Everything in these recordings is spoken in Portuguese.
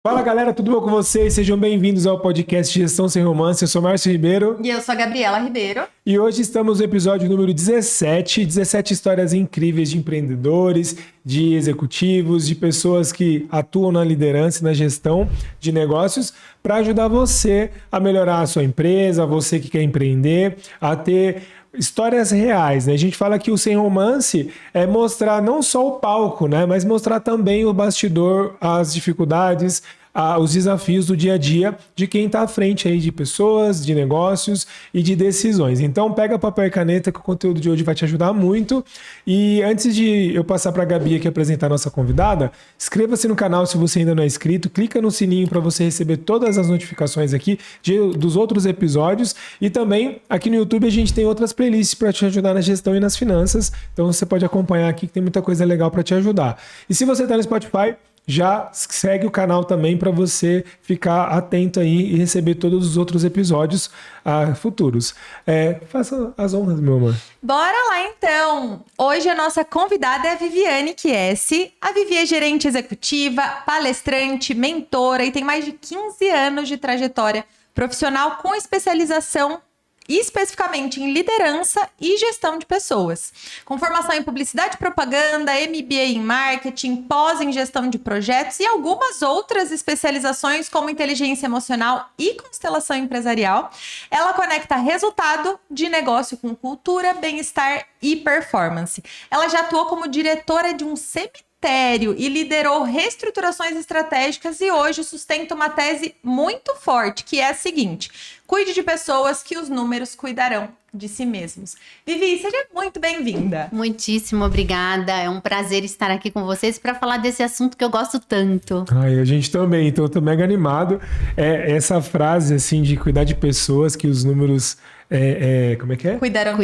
Fala galera, tudo bom com vocês? Sejam bem-vindos ao podcast Gestão Sem Romance. Eu sou Márcio Ribeiro. E eu sou a Gabriela Ribeiro. E hoje estamos no episódio número 17. 17 histórias incríveis de empreendedores, de executivos, de pessoas que atuam na liderança e na gestão de negócios para ajudar você a melhorar a sua empresa, você que quer empreender, a ter histórias reais, né? A gente fala que o Sem Romance é mostrar não só o palco, né? Mas mostrar também o bastidor, as dificuldades, os desafios do dia a dia de quem está à frente aí de pessoas, de negócios e de decisões. Então pega papel e caneta que o conteúdo de hoje vai te ajudar muito. E antes de eu passar para a Gabi aqui apresentar a nossa convidada, inscreva-se no canal se você ainda não é inscrito, clica no sininho para você receber todas as notificações aqui dos outros episódios. E também aqui no YouTube a gente tem outras playlists para te ajudar na gestão e nas finanças. Então você pode acompanhar aqui que tem muita coisa legal para te ajudar. E se você está no Spotify, já segue o canal também para você ficar atento aí e receber todos os outros episódios futuros. Faça as honras, meu amor. Bora lá então! Hoje a nossa convidada é a Viviane Chiesi. A Vivi é gerente executiva, palestrante, mentora e tem mais de 15 anos de trajetória profissional com especialização especificamente em liderança e gestão de pessoas. Com formação em publicidade e propaganda, MBA em marketing, pós em gestão de projetos e algumas outras especializações como inteligência emocional e constelação empresarial, ela conecta resultado de negócio com cultura, bem-estar e performance. Ela já atuou como diretora de um cemitério e liderou reestruturações estratégicas e hoje sustenta uma tese muito forte, que é a seguinte: cuide de pessoas que os números cuidarão de si mesmos. Vivi, seja muito bem-vinda. Muitíssimo obrigada. É um prazer estar aqui com vocês para falar desse assunto que eu gosto tanto. Ai, a gente também, então eu tô mega animado. Essa frase assim de cuidar de pessoas que os números como é que é? Cuidarão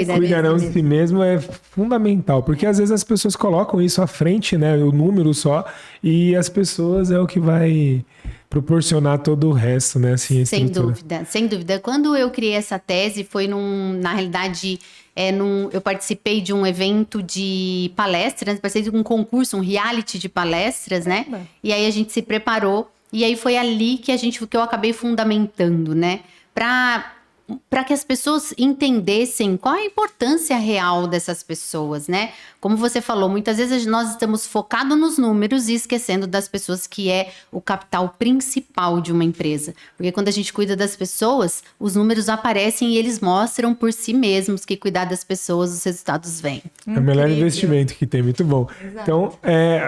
de si mesmo é fundamental, porque às vezes as pessoas colocam isso à frente, né? O número só, e as pessoas é o que vai proporcionar todo o resto, né? Assim, a sem estrutura. dúvida, sem dúvida. Quando eu criei essa tese, foi na realidade, eu participei de um evento de palestras, participei de um concurso, um reality de palestras, né? E aí a gente se preparou, e aí foi ali que eu acabei fundamentando, né? Para que as pessoas entendessem qual a importância real dessas pessoas, né? Como você falou, muitas vezes nós estamos focados nos números e esquecendo das pessoas, que é o capital principal de uma empresa. Porque quando a gente cuida das pessoas, os números aparecem e eles mostram por si mesmos que cuidar das pessoas, os resultados vêm. É o melhor investimento que tem, muito bom. Exato. Então,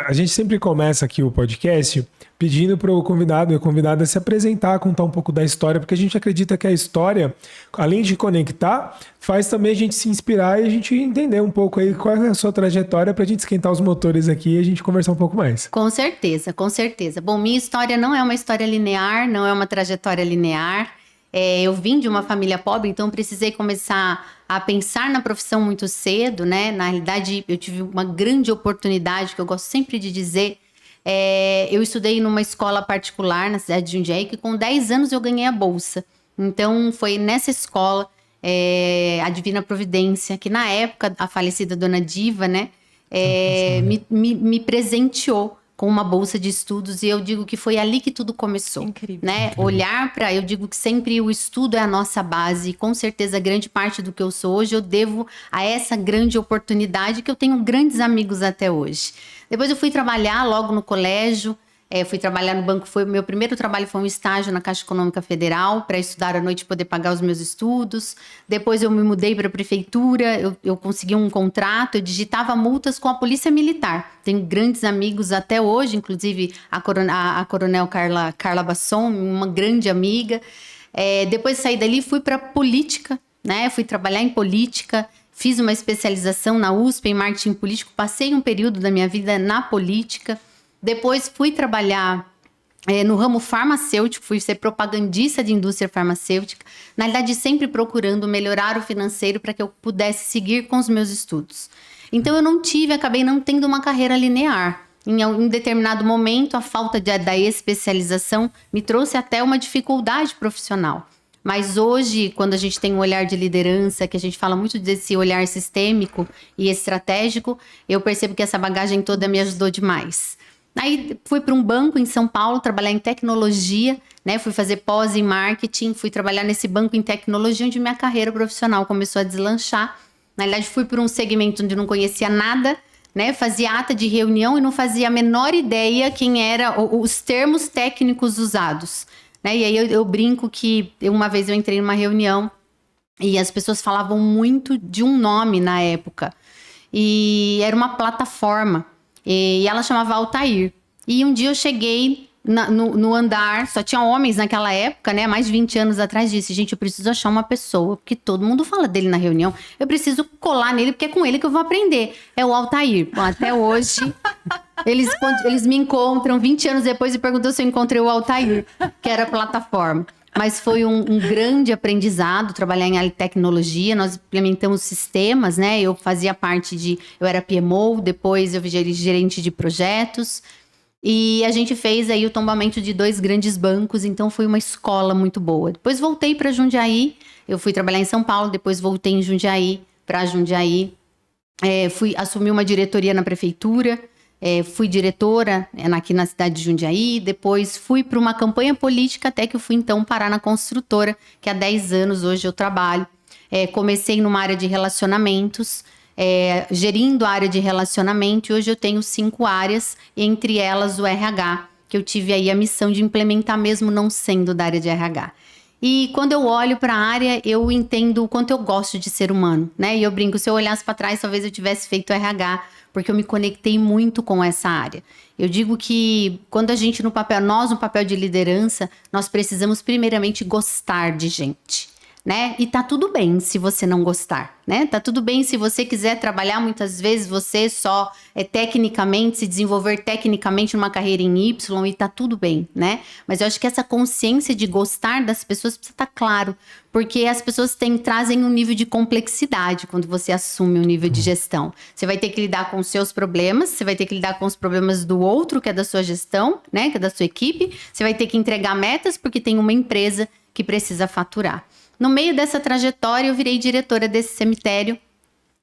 a gente sempre começa aqui o podcast pedindo para o convidado e a convidada se apresentar, contar um pouco da história, porque a gente acredita que a história, além de conectar, faz também a gente se inspirar e a gente entender um pouco aí qual é a sua trajetória para a gente esquentar os motores aqui e a gente conversar um pouco mais. Com certeza, com certeza. Bom, minha história não é uma história linear, não é uma trajetória linear. Eu vim de uma família pobre, então precisei começar a pensar na profissão muito cedo, né? Na realidade, eu tive uma grande oportunidade, que eu gosto sempre de dizer. Eu estudei numa escola particular na cidade de Jundiaí, que com 10 anos eu ganhei a bolsa. Então, foi nessa escola, a Divina Providência, que na época a falecida Dona Diva, né, me presenteou com uma bolsa de estudos, e eu digo que foi ali que tudo começou. Incrível. Né? Olhar eu digo que sempre o estudo é a nossa base, e com certeza grande parte do que eu sou hoje eu devo a essa grande oportunidade, que eu tenho grandes amigos até hoje. Depois eu fui trabalhar logo no colégio, fui trabalhar no banco, meu primeiro trabalho foi um estágio na Caixa Econômica Federal, para estudar à noite e poder pagar os meus estudos. Depois eu me mudei para a prefeitura, eu consegui um contrato, eu digitava multas com a Polícia Militar. Tenho grandes amigos até hoje, inclusive a Coronel Carla Basson, uma grande amiga. Depois saí dali, fui para política, né? Fui trabalhar em política, fiz uma especialização na USP em marketing político, passei um período da minha vida na política. Depois fui trabalhar no ramo farmacêutico, fui ser propagandista de indústria farmacêutica, na verdade sempre procurando melhorar o financeiro para que eu pudesse seguir com os meus estudos. Então eu acabei não tendo uma carreira linear. Em determinado momento, a falta da especialização me trouxe até uma dificuldade profissional. Mas hoje, quando a gente tem um olhar de liderança, que a gente fala muito desse olhar sistêmico e estratégico, eu percebo que essa bagagem toda me ajudou demais. Aí fui para um banco em São Paulo trabalhar em tecnologia, né? Fui fazer pós em marketing, fui trabalhar nesse banco em tecnologia, onde minha carreira profissional começou a deslanchar. Na verdade, fui para um segmento onde eu não conhecia nada, né? Fazia ata de reunião e não fazia a menor ideia quem eram os termos técnicos usados, né? E aí eu brinco que uma vez eu entrei numa reunião e as pessoas falavam muito de um nome na época. E era uma plataforma. E ela chamava Altair. E um dia eu cheguei no andar, só tinha homens naquela época, né? Mais de 20 anos atrás, disse, gente, eu preciso achar uma pessoa, porque todo mundo fala dele na reunião. Eu preciso colar nele, porque é com ele que eu vou aprender. É o Altair. Bom, até hoje, eles me encontram 20 anos depois e perguntam se eu encontrei o Altair, que era a plataforma. Mas foi um grande aprendizado trabalhar em tecnologia. Nós implementamos sistemas, né? Eu fazia parte eu era PMO, depois eu virei gerente de projetos. E a gente fez aí o tombamento de 2 grandes bancos, então foi uma escola muito boa. Depois voltei para Jundiaí, eu fui trabalhar em São Paulo, depois voltei em Jundiaí, para Jundiaí. Assumi uma diretoria na prefeitura. Fui diretora aqui na cidade de Jundiaí, depois fui para uma campanha política até que eu fui então parar na construtora, que há 10 anos hoje eu trabalho. Comecei numa área de relacionamentos, gerindo a área de relacionamento, e hoje eu tenho 5 áreas, entre elas o RH, que eu tive aí a missão de implementar mesmo não sendo da área de RH. E quando eu olho para a área, eu entendo o quanto eu gosto de ser humano, né? E eu brinco, se eu olhasse para trás, talvez eu tivesse feito RH, porque eu me conectei muito com essa área. Eu digo que quando a gente no papel de liderança, nós precisamos primeiramente gostar de gente, né? E tá tudo bem se você não gostar, né? Tá tudo bem se você quiser trabalhar, muitas vezes você só tecnicamente, se desenvolver tecnicamente numa carreira em Y, e tá tudo bem, né? Mas eu acho que essa consciência de gostar das pessoas precisa estar claro, porque as pessoas trazem um nível de complexidade quando você assume um nível de gestão. Você vai ter que lidar com os seus problemas, você vai ter que lidar com os problemas do outro, que é da sua gestão, né? Que é da sua equipe. Você vai ter que entregar metas, porque tem uma empresa que precisa faturar. No meio dessa trajetória, eu virei diretora desse cemitério,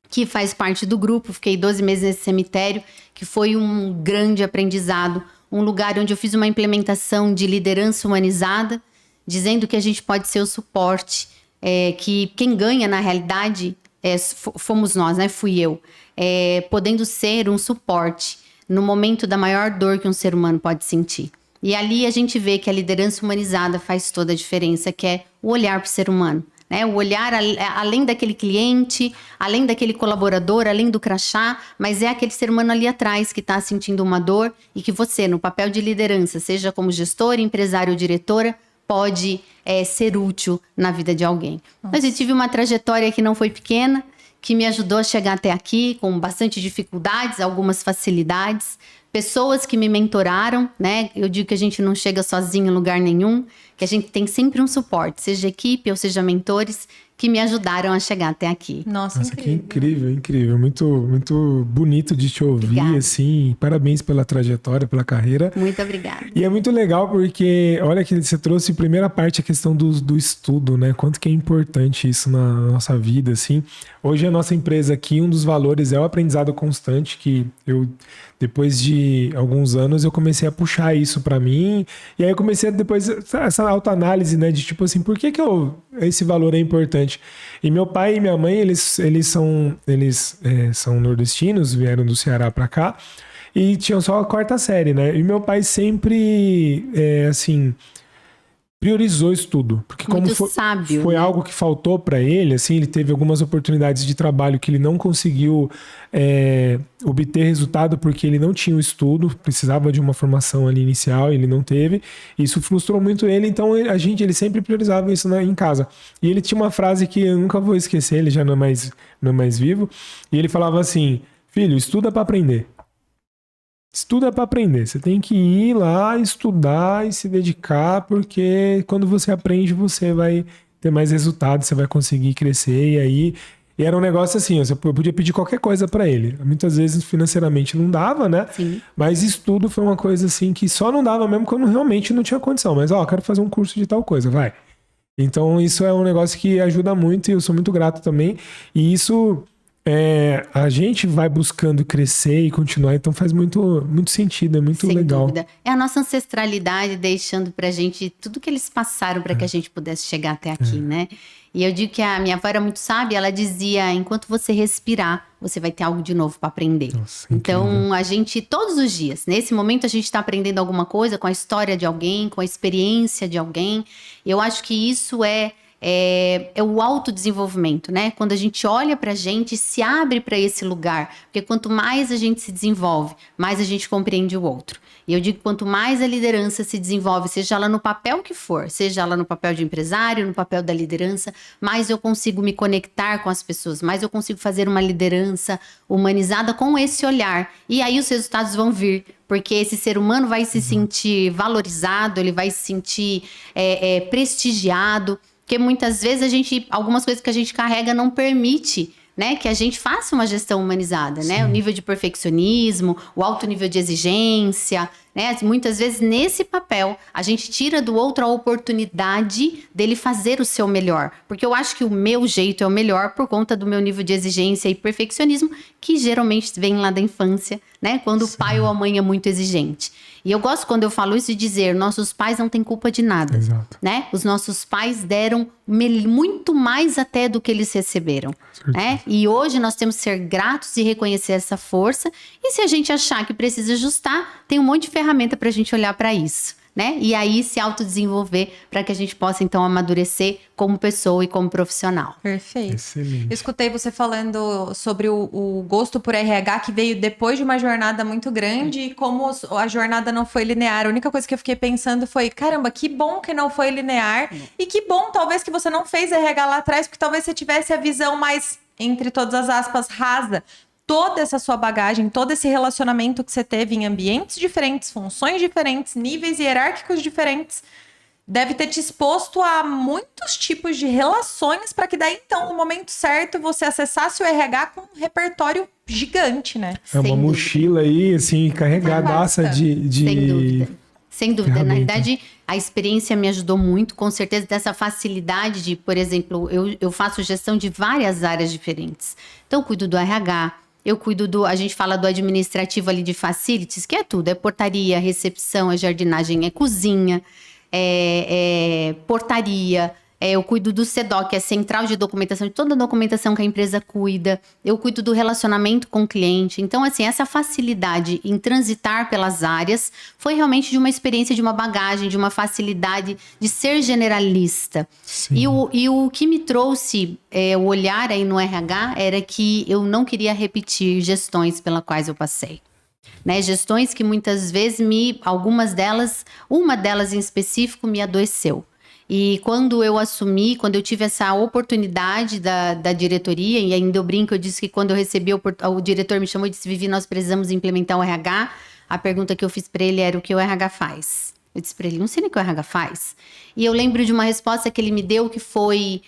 que faz parte do grupo. Fiquei 12 meses nesse cemitério, que foi um grande aprendizado. Um lugar onde eu fiz uma implementação de liderança humanizada, dizendo que a gente pode ser o suporte, que quem ganha, na realidade, fomos nós, né? Fui eu. Podendo ser um suporte no momento da maior dor que um ser humano pode sentir. E ali a gente vê que a liderança humanizada faz toda a diferença, que é o olhar para o ser humano, né? O olhar além daquele cliente, além daquele colaborador, além do crachá, mas é aquele ser humano ali atrás que está sentindo uma dor e que você, no papel de liderança, seja como gestor, empresário ou diretora, pode ser útil na vida de alguém. Nossa. Mas eu tive uma trajetória que não foi pequena, que me ajudou a chegar até aqui com bastante dificuldades, algumas facilidades. Pessoas que me mentoraram, né? Eu digo que a gente não chega sozinho em lugar nenhum, que a gente tem sempre um suporte, seja equipe ou seja mentores, que me ajudaram a chegar até aqui. Nossa, que incrível, incrível. Muito, muito bonito de te ouvir, Obrigada. Assim. Parabéns pela trajetória, pela carreira. Muito obrigada. E é muito legal porque, olha que você trouxe a primeira parte, a questão do estudo, né? Quanto que é importante isso na nossa vida, assim. Hoje a nossa empresa aqui, um dos valores é o aprendizado constante, que eu, depois de alguns anos, eu comecei a puxar isso pra mim. E aí eu comecei depois essa autoanálise, né? De tipo assim, por que esse valor é importante? E meu pai e minha mãe, eles são nordestinos, vieram do Ceará pra cá e tinham só a 4ª série, né? E meu pai sempre, priorizou o estudo, porque muito como sábio, foi né? algo que faltou para ele, assim, ele teve algumas oportunidades de trabalho que ele não conseguiu obter resultado porque ele não tinha o estudo, precisava de uma formação ali inicial, ele não teve, isso frustrou muito ele, então ele sempre priorizava isso em casa. E ele tinha uma frase que eu nunca vou esquecer, ele já não é mais vivo, e ele falava assim: filho, estuda para aprender. Estuda para aprender. Você tem que ir lá, estudar e se dedicar, porque quando você aprende, você vai ter mais resultados, você vai conseguir crescer. E era um negócio assim, eu podia pedir qualquer coisa para ele. Muitas vezes financeiramente não dava, né? Sim. Mas estudo foi uma coisa assim que só não dava mesmo quando realmente não tinha condição. Mas, quero fazer um curso de tal coisa, vai. Então isso é um negócio que ajuda muito e eu sou muito grato também. E isso a gente vai buscando crescer e continuar, então faz muito sentido, é muito Sem legal. dúvida. É a nossa ancestralidade deixando pra gente tudo que eles passaram para que a gente pudesse chegar até aqui, né? E eu digo que a minha avó era muito sábia, ela dizia, enquanto você respirar, você vai ter algo de novo para aprender. Nossa, então, a gente, todos os dias, nesse momento a gente está aprendendo alguma coisa com a história de alguém, com a experiência de alguém. Eu acho que isso é o autodesenvolvimento, né? Quando a gente olha pra gente e se abre para esse lugar. Porque quanto mais a gente se desenvolve, mais a gente compreende o outro. E eu digo que quanto mais a liderança se desenvolve, seja ela no papel que for, seja ela no papel de empresário, no papel da liderança, mais eu consigo me conectar com as pessoas, mais eu consigo fazer uma liderança humanizada com esse olhar. E aí os resultados vão vir. Porque esse ser humano vai se sentir valorizado, ele vai se sentir prestigiado. Porque muitas vezes algumas coisas que a gente carrega não permite, né, que a gente faça uma gestão humanizada, né? O nível de perfeccionismo, o alto nível de exigência, né? Muitas vezes nesse papel a gente tira do outro a oportunidade dele fazer o seu melhor. Porque eu acho que o meu jeito é o melhor por conta do meu nível de exigência e perfeccionismo, que geralmente vem lá da infância, né? Quando o pai ou a mãe é muito exigente. E eu gosto quando eu falo isso de dizer, nossos pais não têm culpa de nada, né? Os nossos pais deram muito mais até do que eles receberam, né? E hoje nós temos que ser gratos e reconhecer essa força. E se a gente achar que precisa ajustar, tem um monte de ferramenta para a gente olhar para isso, né? E aí se autodesenvolver para que a gente possa então amadurecer como pessoa e como profissional. Perfeito. Excelente. Eu escutei você falando sobre o gosto por RH que veio depois de uma jornada muito grande e como a jornada não foi linear. A única coisa que eu fiquei pensando foi, caramba, que bom que não foi linear e que bom talvez que você não fez RH lá atrás, porque talvez você tivesse a visão mais, entre todas as aspas, rasa. Toda essa sua bagagem, todo esse relacionamento que você teve em ambientes diferentes, funções diferentes, níveis hierárquicos diferentes, deve ter te exposto a muitos tipos de relações para que daí, então, no momento certo, você acessasse o RH com um repertório gigante, né? É uma mochila aí, assim, carregadaça de... Sem dúvida. Sem dúvida. Ferramenta. Na verdade, a experiência me ajudou muito, com certeza, dessa facilidade de, por exemplo, eu faço gestão de várias áreas diferentes. Então, eu cuido do RH, eu cuido a gente fala do administrativo ali de facilities, que é tudo, é portaria, recepção, é jardinagem, é cozinha, portaria, eu cuido do CEDOC, que é central de documentação, de toda a documentação que a empresa cuida, eu cuido do relacionamento com o cliente. Então, assim, essa facilidade em transitar pelas áreas foi realmente de uma experiência, de uma bagagem, de uma facilidade de ser generalista. E o que me trouxe o olhar aí no RH era que eu não queria repetir gestões pelas quais eu passei. Né, gestões que muitas vezes uma delas em específico me adoeceu. E quando eu assumi, quando eu tive essa oportunidade da diretoria, e ainda eu brinco, eu disse que quando eu recebi, o diretor me chamou e disse, Vivi, nós precisamos implementar o RH. A pergunta que eu fiz para ele era, o que o RH faz? Eu disse para ele, não sei nem o que o RH faz. E eu lembro de uma resposta que ele me deu, que foi,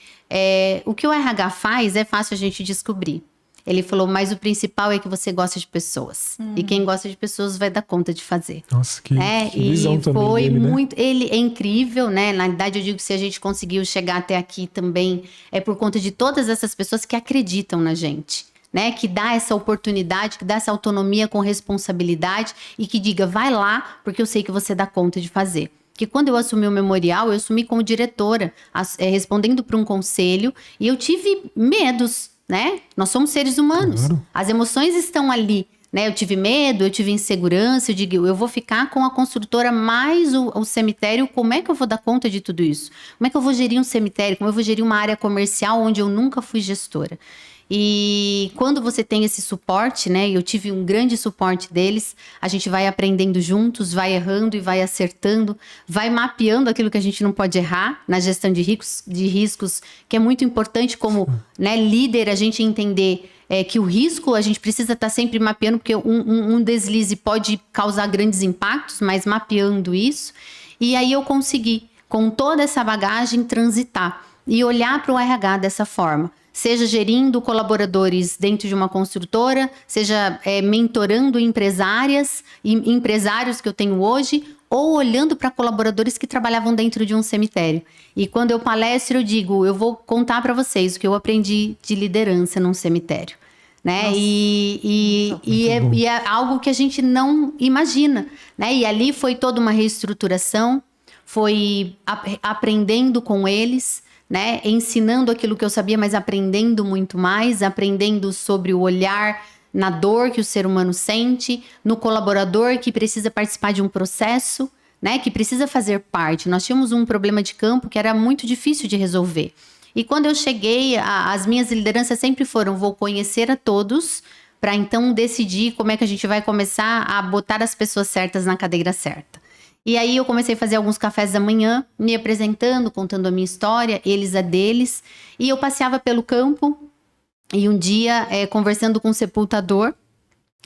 o que o RH faz é fácil a gente descobrir. Ele falou, mas o principal é que você gosta de pessoas. E quem gosta de pessoas vai dar conta de fazer. Nossa, que visão e também foi dele, muito, né? ele é incrível, né? Na verdade, eu digo que se a gente conseguiu chegar até aqui também, é por conta de todas essas pessoas que acreditam na gente. Né, que dá essa oportunidade, que dá essa autonomia com responsabilidade e que diga, vai lá, porque eu sei que você dá conta de fazer. Porque quando eu assumi o memorial, eu assumi como diretora, respondendo para um conselho, e eu tive medos, né? Nós somos seres humanos. Claro. As emoções estão ali, né? Eu tive medo, eu tive insegurança, eu digo, eu vou ficar com a construtora mais o cemitério, como é que eu vou dar conta de tudo isso? Como é que eu vou gerir um cemitério? Como eu vou gerir uma área comercial onde eu nunca fui gestora? E quando você tem esse suporte, né? Eu tive um grande suporte deles, a gente vai aprendendo juntos, vai errando e vai acertando, vai mapeando aquilo que a gente não pode errar na gestão de riscos, que é muito importante como, né, líder, a gente entender que o risco a gente precisa estar sempre mapeando, porque um deslize pode causar grandes impactos, mas mapeando isso. E aí eu consegui, com toda essa bagagem, transitar e olhar para o RH dessa forma. Seja gerindo colaboradores dentro de uma construtora, seja mentorando empresários que eu tenho hoje, ou olhando para colaboradores que trabalhavam dentro de um cemitério. E quando eu palestro, eu digo, eu vou contar para vocês o que eu aprendi de liderança num cemitério. né? E é algo que a gente não imagina, né? E ali foi toda uma reestruturação, foi aprendendo com eles, né? Ensinando aquilo que eu sabia, mas aprendendo muito mais, aprendendo sobre o olhar na dor que o ser humano sente, no colaborador que precisa participar de um processo, né? Que precisa fazer parte. Nós tínhamos um problema de campo que era muito difícil de resolver. E quando eu cheguei, as minhas lideranças sempre foram: vou conhecer a todos para então decidir como é que a gente vai começar a botar as pessoas certas na cadeira certa. E aí eu comecei a fazer alguns cafés da manhã, me apresentando, contando a minha história, eles a deles. E eu passeava pelo campo e um dia, conversando com o sepultador,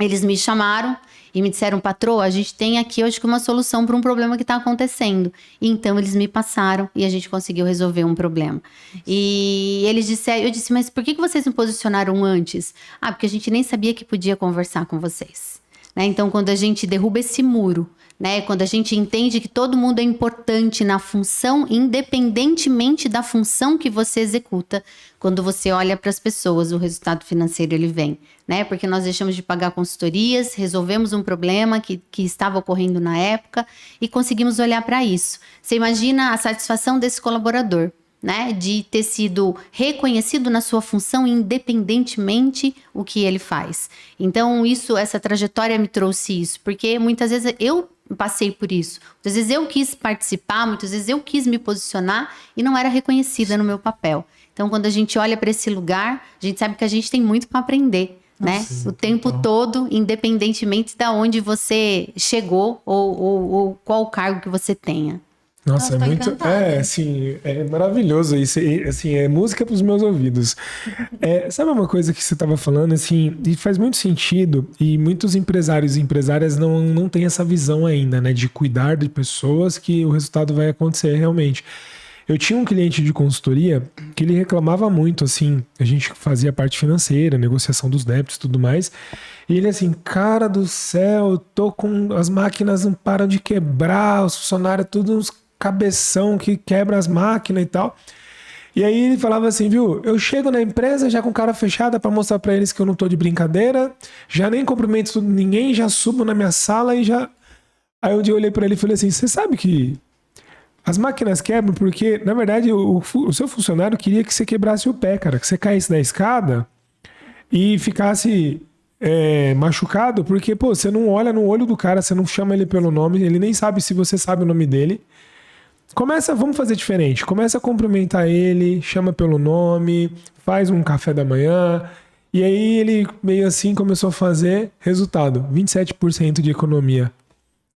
eles me chamaram e me disseram: patroa, a gente tem aqui hoje uma solução para um problema que está acontecendo. E então eles me passaram e a gente conseguiu resolver um problema. E eles disseram, eu disse: mas por que vocês me posicionaram antes? Ah, porque a gente nem sabia que podia conversar com vocês. Né? Então, quando a gente derruba esse muro, né? Quando a gente entende que todo mundo é importante na função, independentemente da função que você executa, quando você olha para as pessoas, o resultado financeiro ele vem, né? Porque nós deixamos de pagar consultorias, resolvemos um problema que estava ocorrendo na época e conseguimos olhar para isso. Você imagina a satisfação desse colaborador, né? De ter sido reconhecido na sua função, independentemente o que ele faz. Então, essa trajetória me trouxe isso, porque muitas vezes eu passei por isso. Muitas vezes eu quis participar, muitas vezes eu quis me posicionar e não era reconhecida no meu papel. Então, quando a gente olha para esse lugar, a gente sabe que a gente tem muito para aprender, né? O tempo todo, independentemente de onde você chegou ou qual cargo que você tenha. Nossa, é muito. Assim, é maravilhoso isso. Assim, é música para os meus ouvidos. Sabe uma coisa que você estava falando, assim, e faz muito sentido, e muitos empresários e empresárias não têm essa visão ainda, né, de cuidar de pessoas que o resultado vai acontecer realmente. Eu tinha um cliente de consultoria que ele reclamava muito, assim, a gente fazia a parte financeira, negociação dos débitos e tudo mais, e ele assim: cara do céu, eu tô com as máquinas não param de quebrar, os funcionários tudo uns cabeção que quebra as máquinas e tal. E aí ele falava assim: viu, eu chego na empresa já com cara fechada para mostrar para eles que eu não tô de brincadeira, já nem cumprimento ninguém, já subo na minha sala e já... Aí um dia eu olhei para ele e falei assim: você sabe que as máquinas quebram porque, na verdade, o seu funcionário queria que você quebrasse o pé, cara, que você caísse da escada e ficasse machucado, porque, pô, você não olha no olho do cara, você não chama ele pelo nome, ele nem sabe se você sabe o nome dele. Vamos fazer diferente. Começa a cumprimentar ele, chama pelo nome, faz um café da manhã. E aí ele meio assim começou a fazer. Resultado: 27% de economia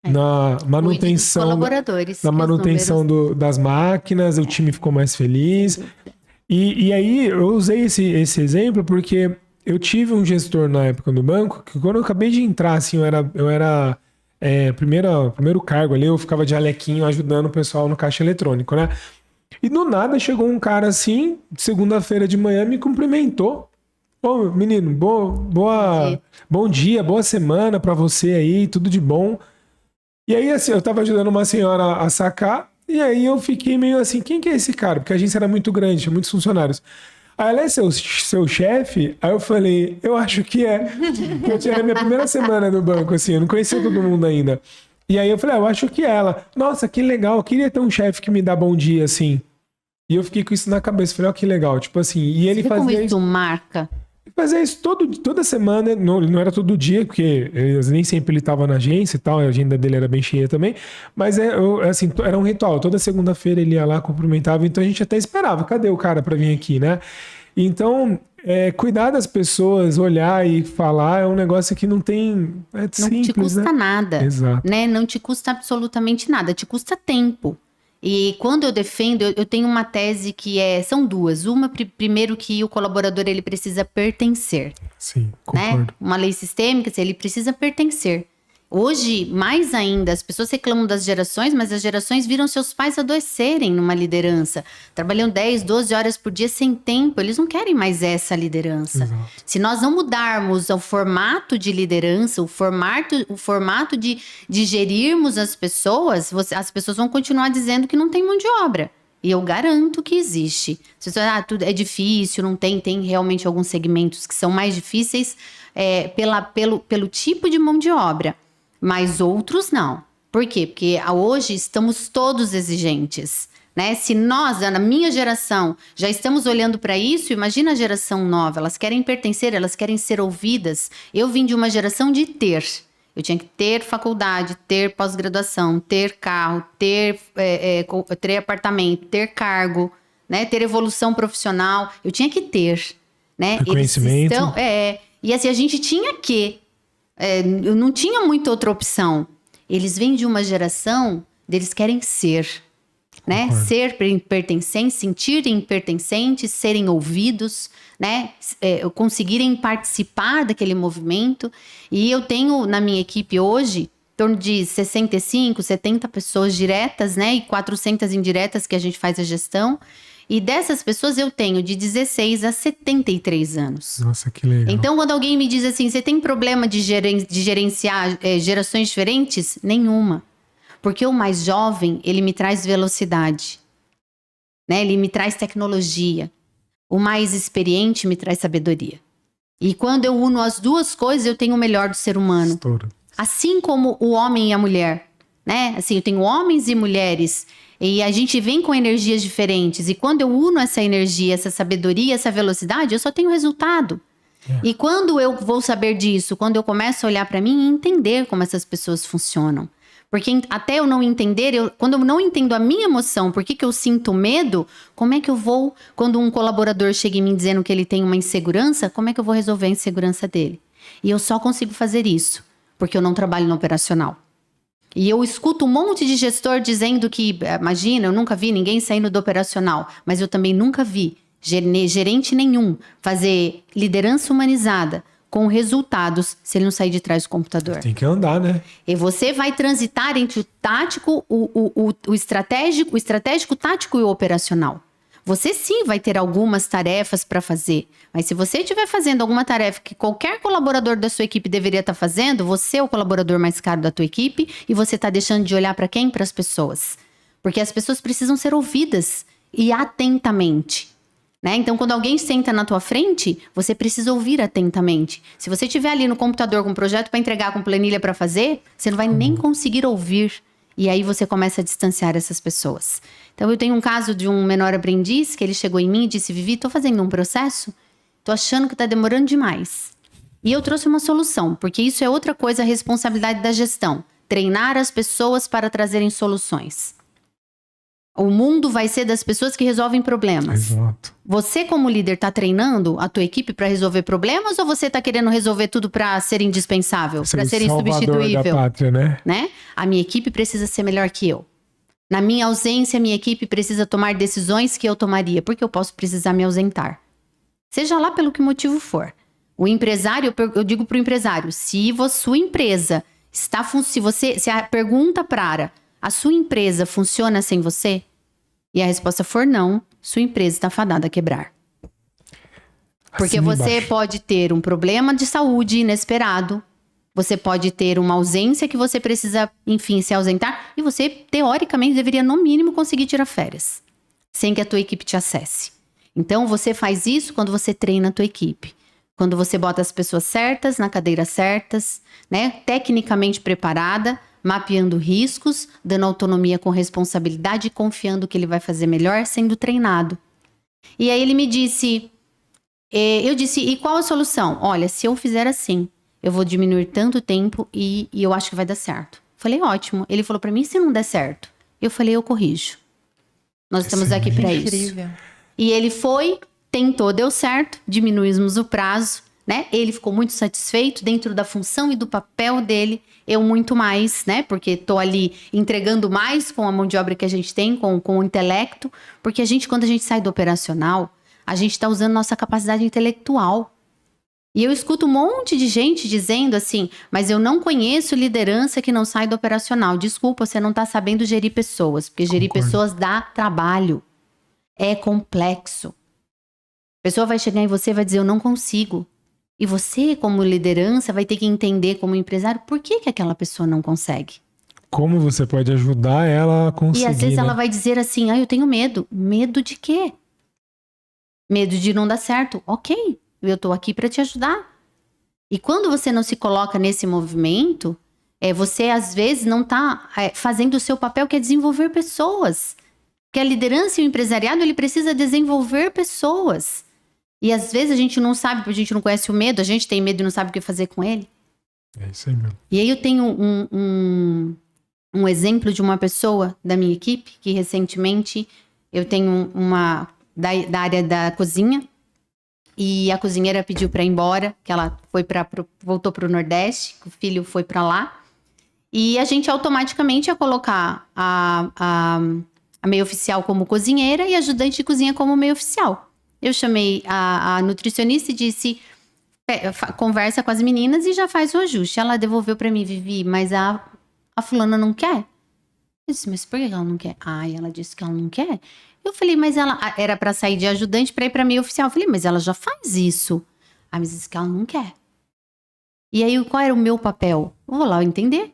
na manutenção, colaboradores, na manutenção das máquinas. O time ficou mais feliz. E aí eu usei esse exemplo porque eu tive um gestor na época do banco que, quando eu acabei de entrar, assim, eu era primeiro cargo ali, eu ficava de alequinho ajudando o pessoal no caixa eletrônico, né? E do nada chegou um cara assim, segunda-feira de manhã, me cumprimentou. Ô, menino, bom dia, boa semana pra você aí, tudo de bom. E aí, assim, eu tava ajudando uma senhora a sacar, e aí eu fiquei meio assim: quem que é esse cara? Porque a agência era muito grande, tinha muitos funcionários. Aí ela é seu chefe? Aí eu falei: eu acho que é. Porque eu tinha a minha primeira semana no banco, assim, eu não conhecia todo mundo ainda. E aí eu falei: eu acho que é ela. Nossa, que legal, eu queria ter um chefe que me dá bom dia, assim. E eu fiquei com isso na cabeça, falei: ó, que legal, tipo assim. E ele fazia como isso marca? Fazia isso toda semana, não era todo dia, porque nem sempre ele estava na agência e tal, a agenda dele era bem cheia também, mas assim, era um ritual, toda segunda-feira ele ia lá, cumprimentava, então a gente até esperava: cadê o cara para vir aqui, né? Então, cuidar das pessoas, olhar e falar é um negócio que não tem... não te custa, né? Nada. Exato. Né? Não te custa absolutamente nada, te custa tempo. E quando eu defendo, eu tenho uma tese que são duas. Uma, primeiro, que o colaborador ele precisa pertencer. Sim, concordo. Né? Uma lei sistêmica, ele precisa pertencer. Hoje, mais ainda, as pessoas reclamam das gerações, mas as gerações viram seus pais adoecerem numa liderança. Trabalham 10, 12 horas por dia sem tempo. Eles não querem mais essa liderança. Exato. Se nós não mudarmos o formato de liderança, o formato de gerirmos as pessoas vão continuar dizendo que não tem mão de obra. E eu garanto que existe. Se você tudo é difícil, não tem realmente alguns segmentos que são mais difíceis pelo tipo de mão de obra. Mas outros não. Por quê? Porque hoje estamos todos exigentes, né? Se nós, na minha geração, já estamos olhando para isso, imagina a geração nova. Elas querem pertencer, elas querem ser ouvidas. Eu vim de uma geração de ter. Eu tinha que ter faculdade, ter pós-graduação, ter carro, ter apartamento, ter cargo, né? Ter evolução profissional. Eu tinha que ter, né? Reconhecimento. E assim, a gente tinha que. Eu não tinha muita outra opção. Eles vêm de uma geração deles querem ser, né? Concordo. Ser pertencentes, sentirem pertencentes, serem ouvidos, né? Conseguirem participar daquele movimento. E eu tenho na minha equipe hoje, em torno de 65, 70 pessoas diretas, né? E 400 indiretas que a gente faz a gestão. E dessas pessoas eu tenho de 16 a 73 anos. Nossa, que legal. Então, quando alguém me diz assim, você tem problema de gerenciar gerações diferentes? Nenhuma. Porque o mais jovem, ele me traz velocidade, né? Ele me traz tecnologia. O mais experiente me traz sabedoria. E quando eu uno as duas coisas, eu tenho o melhor do ser humano. Estouro. Assim como o homem e a mulher, né? Assim, eu tenho homens e mulheres e a gente vem com energias diferentes. E quando eu uno essa energia, essa sabedoria, essa velocidade, eu só tenho resultado. E quando eu vou saber disso? Quando eu começo a olhar para mim e entender como essas pessoas funcionam. Porque até eu não entender, quando eu não entendo a minha emoção, por que eu sinto medo, como é que eu vou, quando um colaborador chega em mim dizendo que ele tem uma insegurança, como é que eu vou resolver a insegurança dele? E eu só consigo fazer isso, porque eu não trabalho no operacional. E eu escuto um monte de gestor dizendo que, imagina, eu nunca vi ninguém saindo do operacional, mas eu também nunca vi gerente nenhum fazer liderança humanizada com resultados se ele não sair de trás do computador. Tem que andar, né? E você vai transitar entre o tático, o estratégico, tático e o operacional. Você sim vai ter algumas tarefas para fazer, mas se você estiver fazendo alguma tarefa que qualquer colaborador da sua equipe deveria estar fazendo, você é o colaborador mais caro da tua equipe e você está deixando de olhar para quem? Para as pessoas. Porque as pessoas precisam ser ouvidas e atentamente. Né? Então, quando alguém senta na tua frente, você precisa ouvir atentamente. Se você estiver ali no computador com um projeto para entregar, com planilha para fazer, você não vai nem conseguir ouvir. E aí você começa a distanciar essas pessoas. Então, eu tenho um caso de um menor aprendiz que ele chegou em mim e disse, Vivi, tô fazendo um processo, tô achando que tá demorando demais. E eu trouxe uma solução, porque isso é outra coisa, a responsabilidade da gestão. Treinar as pessoas para trazerem soluções. O mundo vai ser das pessoas que resolvem problemas. Exato. Você, como líder, tá treinando a tua equipe para resolver problemas ou você tá querendo resolver tudo para ser indispensável, para ser insubstituível? Da pátria, né? A minha equipe precisa ser melhor que eu. Na minha ausência, a minha equipe precisa tomar decisões que eu tomaria, porque eu posso precisar me ausentar. Seja lá pelo que motivo for. O empresário, eu digo pro empresário, se a sua empresa está se a pergunta para a sua empresa funciona sem você? E a resposta for não, sua empresa está fadada a quebrar. Porque você pode ter um problema de saúde inesperado, você pode ter uma ausência que você precisa, enfim, se ausentar, e você, teoricamente, deveria, no mínimo, conseguir tirar férias, sem que a tua equipe te acesse. Então, você faz isso quando você treina a tua equipe. Quando você bota as pessoas certas, na cadeira certas, né? Tecnicamente preparada, mapeando riscos, dando autonomia com responsabilidade e confiando que ele vai fazer melhor, sendo treinado. E aí ele me disse, eu disse, e qual a solução? Olha, se eu fizer assim, eu vou diminuir tanto tempo e eu acho que vai dar certo. Falei, ótimo. Ele falou pra mim, se não der certo? Eu falei, eu corrijo. Nós estamos aqui pra isso. Incrível. E ele foi, tentou, deu certo, diminuímos o prazo, né? Ele ficou muito satisfeito dentro da função e do papel dele, eu muito mais, né? Porque tô ali entregando mais com a mão de obra que a gente tem, com o intelecto, porque quando a gente sai do operacional, a gente tá usando nossa capacidade intelectual. E eu escuto um monte de gente dizendo assim, mas eu não conheço liderança que não sai do operacional. Desculpa, você não tá sabendo gerir pessoas, porque gerir pessoas dá trabalho. É complexo. A pessoa vai chegar em você e vai dizer, eu não consigo. E você, como liderança, vai ter que entender como empresário por que aquela pessoa não consegue. como você pode ajudar ela a conseguir. E às vezes né? ela vai dizer assim, eu tenho medo. Medo de quê? Medo de não dar certo. Ok, eu tô aqui para te ajudar. E quando você não se coloca nesse movimento, você às vezes não tá fazendo o seu papel, que é desenvolver pessoas. Porque a liderança e o empresariado, ele precisa desenvolver pessoas. E às vezes a gente não sabe, a gente não conhece o medo, a gente tem medo e não sabe o que fazer com ele. É isso aí mesmo. E aí eu tenho um exemplo de uma pessoa da minha equipe, que recentemente eu tenho uma da área da cozinha, e a cozinheira pediu para ir embora, que ela voltou para o Nordeste, que o filho foi para lá, e a gente automaticamente ia colocar a meio oficial como cozinheira e a ajudante de cozinha como meio oficial. Eu chamei a nutricionista e disse, conversa com as meninas e já faz o ajuste. Ela devolveu para mim, Vivi, mas a fulana não quer. Eu disse, mas por que ela não quer? Ela disse que ela não quer. Eu falei, mas ela era para sair de ajudante para ir para meio oficial. Eu falei, mas ela já faz isso. Mas disse que ela não quer. E aí, qual era o meu papel? Eu vou lá entender.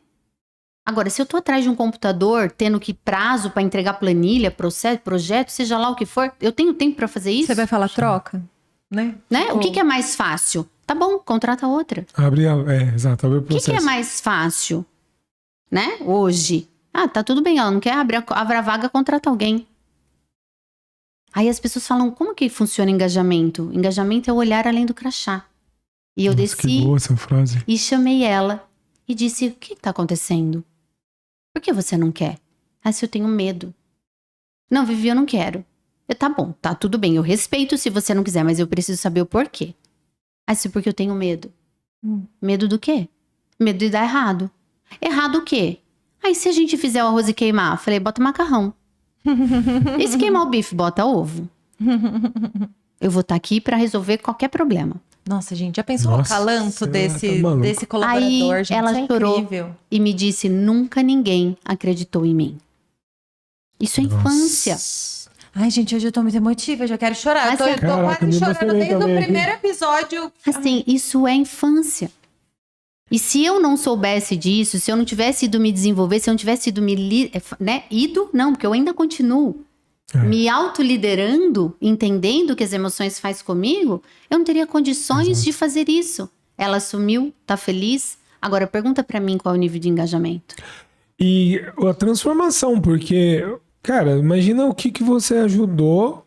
Agora, se eu tô atrás de um computador, tendo que prazo para entregar planilha, projeto, seja lá o que for, eu tenho tempo para fazer isso? Você vai falar troca, né? O que é mais fácil? Tá bom, contrata outra. Exato, abre o O que processo. é mais fácil? Né? Hoje. Tá tudo bem, ela não quer abrir a vaga, contrata alguém. Aí as pessoas falam, como que funciona engajamento? Engajamento é o olhar além do crachá. E eu Nossa, que desci boa essa frase. e chamei ela e disse, o que tá acontecendo? Por que você não quer? Se eu tenho medo. Não, Vivi, eu não quero. Tá bom, tá tudo bem, eu respeito se você não quiser, mas eu preciso saber o porquê. Se porque eu tenho medo. Medo do quê? Medo de dar errado. Errado o quê? Se a gente fizer o arroz e queimar, falei, bota macarrão. E se queimar o bife, bota ovo. Eu vou estar aqui pra resolver qualquer problema. Nossa, gente, já pensou Nossa, o calanto você desse tá maluco. colaborador, Aí gente? ela Isso é chorou incrível. e me disse, nunca ninguém acreditou em mim. Isso é infância. Ai, gente, hoje eu tô muito emotiva, eu já quero chorar. Eu tô Caraca, quase me chorando emocionei desde o também aqui. primeiro episódio. Assim, isso é infância. E se eu não soubesse disso, se eu não tivesse ido me desenvolver, se eu não tivesse ido porque eu ainda continuo me autoliderando, entendendo o que as emoções faz comigo, eu não teria condições de fazer isso. Ela assumiu, tá feliz. Agora pergunta pra mim qual é o nível de engajamento. E a transformação, porque, cara, imagina o que você ajudou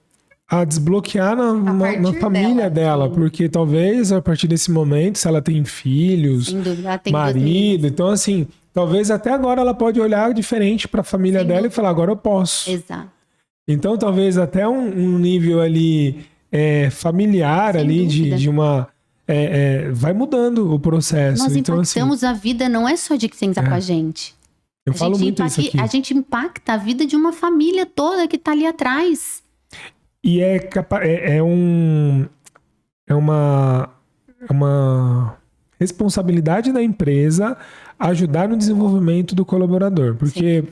a desbloquear na família dela, porque talvez a partir desse momento, se ela tem filhos, Sem dúvida, ela tem marido, então assim, talvez até agora ela pode olhar diferente para a família Sem dela dúvida. e falar, agora eu posso. Exato. Então talvez até um nível ali familiar Sem ali dúvida. de uma... vai mudando o processo. Nós Então, assim, impactamos a vida, não é só de quem tá com a gente. eu falo muito isso aqui. A gente impacta a vida de uma família toda que tá ali atrás. E é uma responsabilidade da empresa ajudar no desenvolvimento do colaborador, porque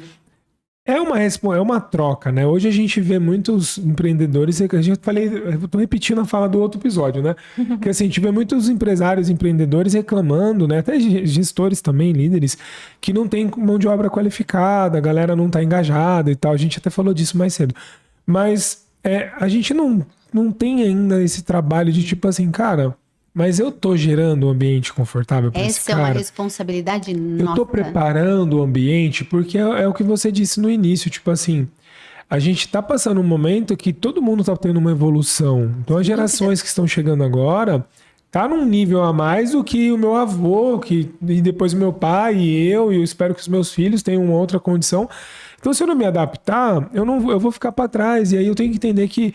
é uma troca, né? Hoje a gente vê muitos empreendedores, eu tô repetindo a fala do outro episódio, né? Que assim, a gente vê muitos empresários, empreendedores reclamando, né? Até gestores também, líderes, que não tem mão de obra qualificada, a galera não tá engajada e tal. A gente até falou disso mais cedo. Mas a gente não tem ainda esse trabalho de tipo assim, cara, mas eu tô gerando um ambiente confortável para esse Essa é cara. uma responsabilidade Eu nossa. tô preparando o ambiente, porque é o que você disse no início, tipo assim, a gente tá passando um momento que todo mundo tá tendo uma evolução. Então as gerações que estão chegando agora tá num nível a mais do que o meu avô, e depois o meu pai e eu espero que os meus filhos tenham uma outra condição. Então, se eu não me adaptar, eu vou ficar para trás. E aí eu tenho que entender que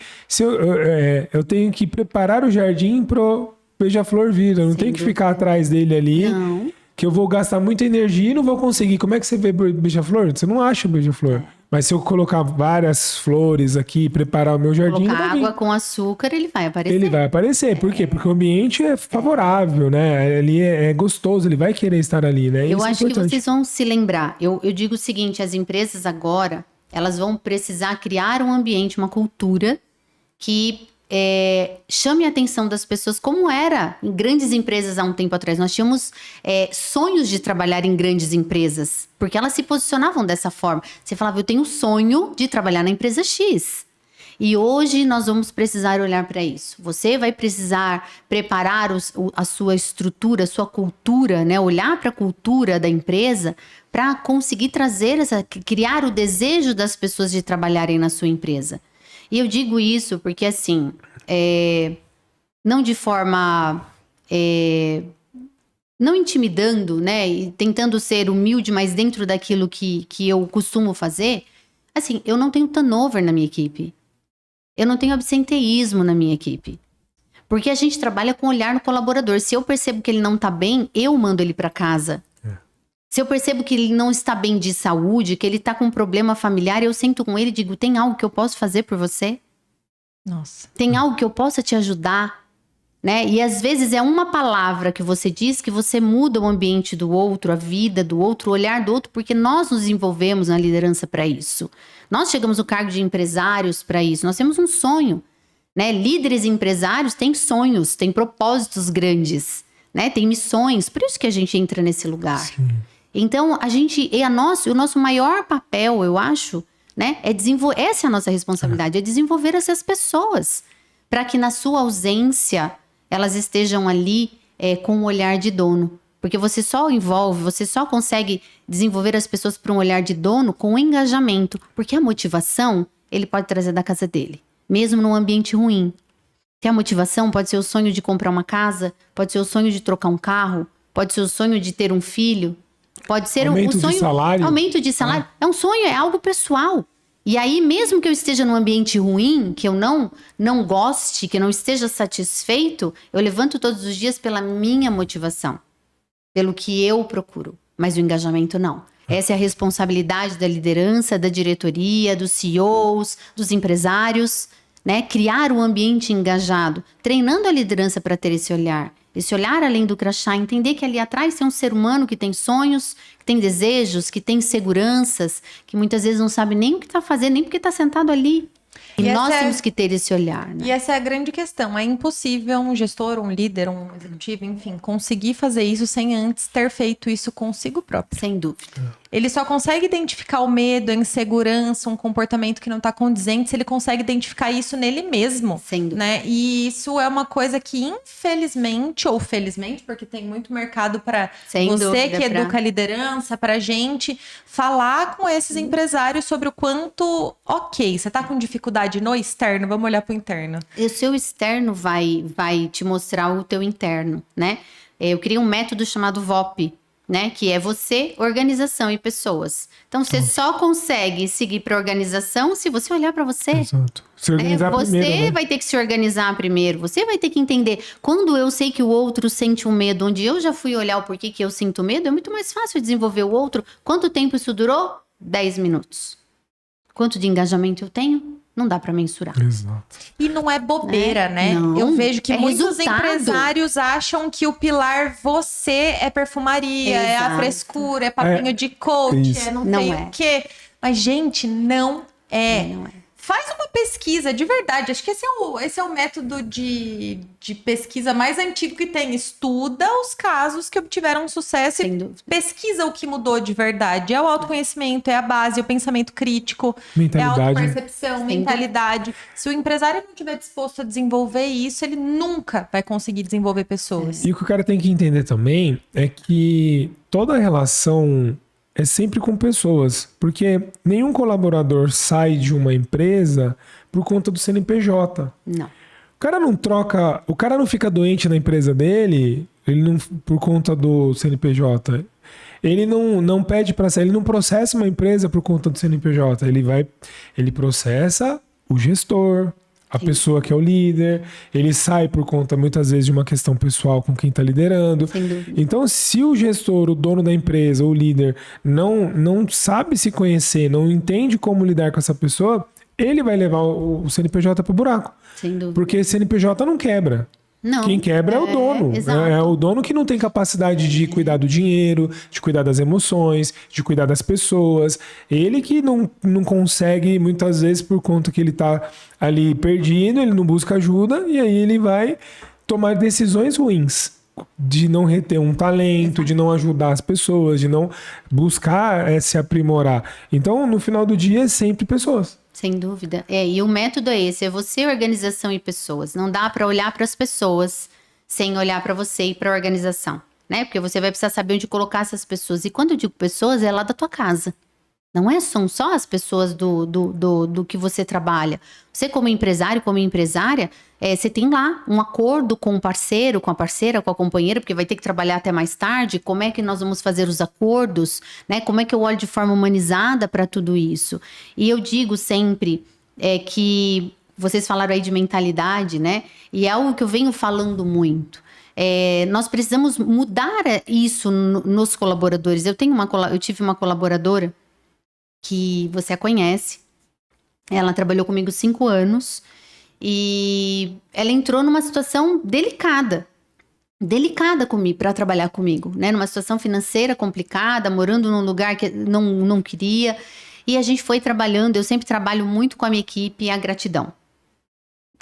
eu tenho que preparar o jardim pro beija-flor vir. Eu não tenho que ficar atrás dele ali, Não. que eu vou gastar muita energia e não vou conseguir. Como é que você vê beija-flor? Você não acha beija-flor. Mas se eu colocar várias flores aqui, preparar o meu jardim, Colocar vai vir. água com açúcar, ele vai aparecer. Ele vai aparecer. Por quê? Porque o ambiente é favorável, né? Ali é gostoso, ele vai querer estar ali, né? Eu Isso é acho que importante. vocês vão se lembrar. Eu digo o seguinte, as empresas agora, elas vão precisar criar um ambiente, uma cultura que chame a atenção das pessoas, como era em grandes empresas há um tempo atrás. Nós tínhamos sonhos de trabalhar em grandes empresas, porque elas se posicionavam dessa forma. Você falava, eu tenho o sonho de trabalhar na empresa X. E hoje nós vamos precisar olhar para isso. Você vai precisar preparar a sua estrutura, a sua cultura, né? Olhar para a cultura da empresa para conseguir criar o desejo das pessoas de trabalharem na sua empresa. E eu digo isso porque, assim, não de forma... não intimidando, né? E tentando ser humilde, mas dentro daquilo que eu costumo fazer. Assim, eu não tenho turnover na minha equipe. Eu não tenho absenteísmo na minha equipe. Porque a gente trabalha com olhar no colaborador. Se eu percebo que ele não está bem, eu mando ele para casa. Se eu percebo que ele não está bem de saúde, que ele está com um problema familiar, eu sento com ele e digo, tem algo que eu posso fazer por você? Nossa. Tem algo que eu possa te ajudar? Né? E às vezes é uma palavra que você diz que você muda o ambiente do outro, a vida do outro, o olhar do outro, porque nós nos envolvemos na liderança para isso. Nós chegamos no cargo de empresários para isso. Nós temos um sonho. Né? Líderes e empresários têm sonhos, têm propósitos grandes, né? Têm missões. Por isso que a gente entra nesse lugar. Sim. Então, o nosso maior papel, eu acho, né, essa é a nossa responsabilidade, é desenvolver essas pessoas para que na sua ausência elas estejam ali com um olhar de dono. Porque você só consegue desenvolver as pessoas para um olhar de dono com o engajamento. Porque a motivação, ele pode trazer da casa dele, mesmo num ambiente ruim. Que a motivação pode ser o sonho de comprar uma casa, pode ser o sonho de trocar um carro, pode ser o sonho de ter um filho, pode ser aumento o sonho... de salário. Aumento de salário. É um sonho, é algo pessoal. E aí, mesmo que eu esteja num ambiente ruim, que eu não goste, que eu não esteja satisfeito, eu levanto todos os dias pela minha motivação. Pelo que eu procuro. Mas o engajamento não. Essa é a responsabilidade da liderança, da diretoria, dos CEOs, dos empresários, né? Criar um ambiente engajado, treinando a liderança para ter esse olhar além do crachá, entender que ali atrás tem um ser humano que tem sonhos, que tem desejos, que tem seguranças, que muitas vezes não sabe nem o que está fazendo, nem porque está sentado ali. E nós temos que ter esse olhar. Né? E essa é a grande questão. É impossível um gestor, um líder, um executivo, enfim, conseguir fazer isso sem antes ter feito isso consigo próprio. Sem dúvida. Ele só consegue identificar o medo, a insegurança, um comportamento que não está condizente, se ele consegue identificar isso nele mesmo. Sem dúvida. Né? E isso é uma coisa que, infelizmente, ou felizmente, porque tem muito mercado para você que educa a liderança, para a gente falar com esses empresários sobre o quanto, ok, você está com dificuldade no externo, vamos olhar para o interno. O seu externo vai te mostrar o teu interno, né? Eu criei um método chamado VOP, né? Que é você, organização e pessoas. Então, você só consegue seguir para organização se você olhar para você. Exato. Se organizar primeiro, você vai ter que se organizar primeiro. Você vai ter que entender. Quando eu sei que o outro sente um medo, onde eu já fui olhar o porquê que eu sinto medo, é muito mais fácil desenvolver o outro. Quanto tempo isso durou? 10 minutos. Quanto de engajamento eu tenho? Não dá para mensurar. Exato. E não é bobeira, né? Não, eu vejo que muitos resultado. Empresários acham que o pilar você é perfumaria, é a frescura, é papinho de coach, não sei o quê. Mas, gente, não é. Não é. Faz uma pesquisa, de verdade. Acho que esse é o método de pesquisa mais antigo que tem. Estuda os casos que obtiveram sucesso e pesquisa o que mudou de verdade. É o autoconhecimento, é a base, é o pensamento crítico, é a autopercepção, mentalidade. Se o empresário não estiver disposto a desenvolver isso, ele nunca vai conseguir desenvolver pessoas. E o que o cara tem que entender também é que toda relação é sempre com pessoas, porque nenhum colaborador sai de uma empresa por conta do CNPJ. Não. O cara não fica doente na empresa dele, por conta do CNPJ. Ele não pede para sair, ele não processa uma empresa por conta do CNPJ. Ele processa o gestor, a pessoa que é o líder, ele sai por conta, muitas vezes, de uma questão pessoal com quem está liderando. Então, se o gestor, o dono da empresa, o líder, não sabe se conhecer, não entende como lidar com essa pessoa, ele vai levar o CNPJ para o buraco. Sem dúvida. Porque CNPJ não quebra. Não. Quem quebra é o dono. Exato. É o dono que não tem capacidade de cuidar do dinheiro, de cuidar das emoções, de cuidar das pessoas. Ele que não consegue, muitas vezes, por conta que ele tá ali perdido, ele não busca ajuda, e aí ele vai tomar decisões ruins. De não reter um talento, de não ajudar as pessoas, de não buscar se aprimorar. Então, no final do dia, é sempre pessoas. Sem dúvida. E o método é esse, é você, organização e pessoas. Não dá para olhar para as pessoas sem olhar para você e para a organização, né? Porque você vai precisar saber onde colocar essas pessoas. E quando eu digo pessoas, é lá da tua casa. Não são só as pessoas do que você trabalha. Você como empresário, como empresária, você tem lá um acordo com o parceiro, com a parceira, com a companheira, porque vai ter que trabalhar até mais tarde. Como é que nós vamos fazer os acordos, né? Como é que eu olho de forma humanizada para tudo isso? E eu digo sempre que vocês falaram aí de mentalidade, né? E é algo que eu venho falando muito. Nós precisamos mudar isso nos colaboradores. Eu tive uma colaboradora que você a conhece. Ela trabalhou comigo 5 anos e ela entrou numa situação delicada comigo, para trabalhar comigo, né? Numa situação financeira complicada, morando num lugar que não queria. E a gente foi trabalhando. Eu sempre trabalho muito com a minha equipe, a gratidão.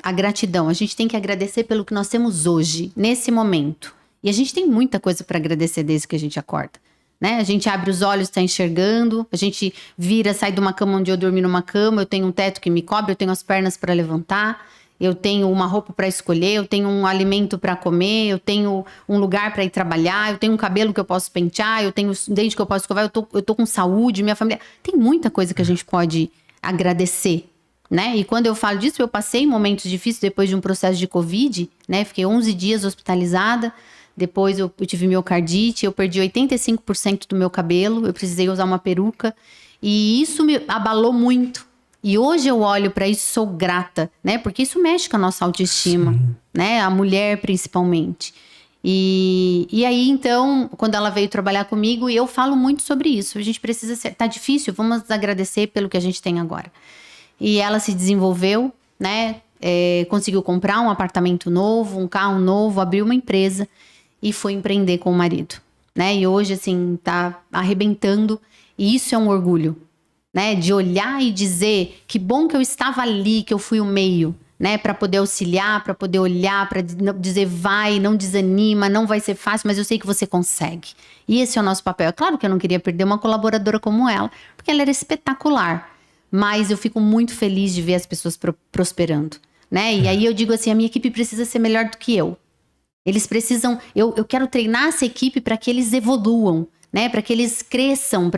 A gratidão. A gente tem que agradecer pelo que nós temos hoje, nesse momento. E a gente tem muita coisa para agradecer desde que a gente acorda. Né? A gente abre os olhos, está enxergando, a gente vira, sai de uma cama onde eu dormi numa cama, eu tenho um teto que me cobre, eu tenho as pernas para levantar, eu tenho uma roupa para escolher, eu tenho um alimento para comer, eu tenho um lugar para ir trabalhar, eu tenho um cabelo que eu posso pentear, eu tenho um dente que eu posso escovar, eu tô com saúde, minha família... Tem muita coisa que a gente pode agradecer, né? E quando eu falo disso, eu passei momentos difíceis depois de um processo de Covid, né? Fiquei 11 dias hospitalizada. Depois eu tive miocardite, eu perdi 85% do meu cabelo, eu precisei usar uma peruca. E isso me abalou muito. E hoje eu olho para isso e sou grata, né? Porque isso mexe com a nossa autoestima, né? A mulher principalmente. E aí, então, quando ela veio trabalhar comigo, eu falo muito sobre isso. A gente precisa ser... Tá difícil, vamos agradecer pelo que a gente tem agora. E ela se desenvolveu, né? Conseguiu comprar um apartamento novo, um carro novo, abriu uma empresa. E foi empreender com o marido, né? E hoje, assim, tá arrebentando. E isso é um orgulho, né? De olhar e dizer que bom que eu estava ali, que eu fui o meio, né? Para poder auxiliar, para poder olhar, para dizer vai, não desanima, não vai ser fácil, mas eu sei que você consegue. E esse é o nosso papel. É claro que eu não queria perder uma colaboradora como ela, porque ela era espetacular. Mas eu fico muito feliz de ver as pessoas prosperando, né? E aí eu digo assim, a minha equipe precisa ser melhor do que eu. Eles precisam... Eu quero treinar essa equipe para que eles evoluam, né? Para que eles cresçam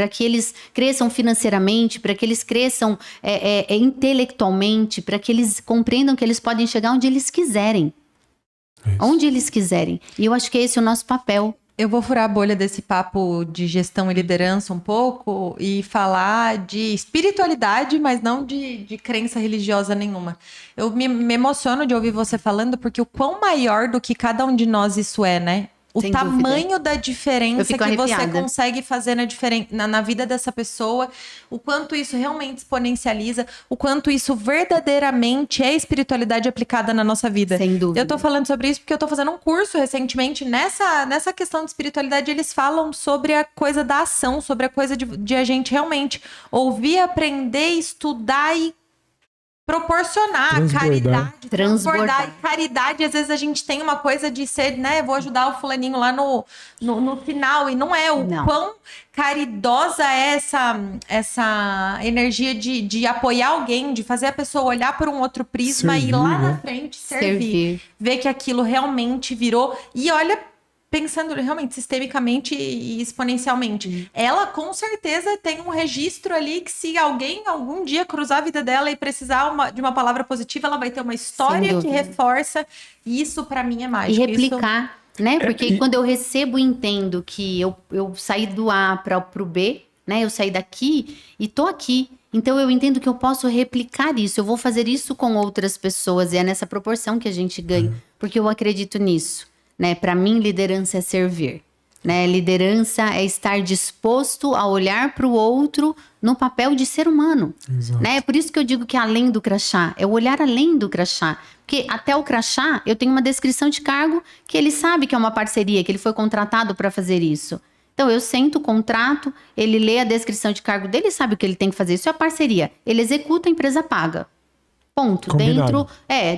financeiramente, para que eles cresçam intelectualmente, para que eles compreendam que eles podem chegar onde eles quiserem. Onde eles quiserem. E eu acho que esse é o nosso papel. Eu vou furar a bolha desse papo de gestão e liderança um pouco e falar de espiritualidade, mas não de crença religiosa nenhuma. Eu me emociono de ouvir você falando, porque o quão maior do que cada um de nós isso é, né? O Sem tamanho dúvida. da diferença que arrepiada. você consegue fazer na vida dessa pessoa, o quanto isso realmente exponencializa, o quanto isso verdadeiramente é espiritualidade aplicada na nossa vida. Sem dúvida. Eu tô falando sobre isso porque eu tô fazendo um curso recentemente nessa questão de espiritualidade. Eles falam sobre a coisa da ação, sobre a coisa de a gente realmente ouvir, aprender, estudar e proporcionar caridade, transbordar. E caridade, às vezes a gente tem uma coisa de ser, né, vou ajudar o fulaninho lá no final, e não é o quão caridosa é essa energia de apoiar alguém, de fazer a pessoa olhar por um outro prisma Servir, e lá né? na frente servir, ver que aquilo realmente virou, e olha, pensando realmente sistemicamente e exponencialmente. Ela, com certeza, tem um registro ali que se alguém algum dia cruzar a vida dela e precisar de uma palavra positiva, ela vai ter uma história que reforça. Isso, para mim, é mágico. E replicar, né? Porque quando eu recebo e entendo que eu saí do A para o B, né? Eu saí daqui e tô aqui. Então, eu entendo que eu posso replicar isso. Eu vou fazer isso com outras pessoas. E é nessa proporção que a gente ganha. Porque eu acredito nisso. Né? Para mim, liderança é servir. né? Liderança é estar disposto a olhar para o outro no papel de ser humano, né? É por isso que eu digo que além do crachá, é o olhar além do crachá. Porque até o crachá, eu tenho uma descrição de cargo que ele sabe que é uma parceria, que ele foi contratado para fazer isso. Então, eu sento o contrato, ele lê a descrição de cargo dele e sabe o que ele tem que fazer. Isso é parceria. Ele executa, a empresa paga. Ponto.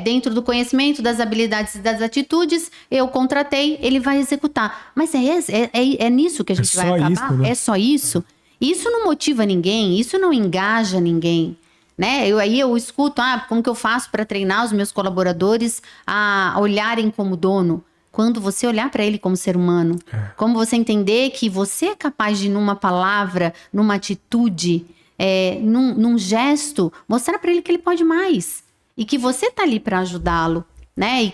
Dentro do conhecimento, das habilidades e das atitudes, eu contratei, ele vai executar. Mas é nisso que a gente vai acabar? Isso, né? É só isso? Isso não motiva ninguém, isso não engaja ninguém. Né? Aí eu escuto, como que eu faço para treinar os meus colaboradores a olharem como dono? Quando você olhar para ele como ser humano. Como você entender que você é capaz de, numa palavra, numa atitude, num gesto, mostrar para ele que ele pode mais. E que você tá ali para ajudá-lo. Né?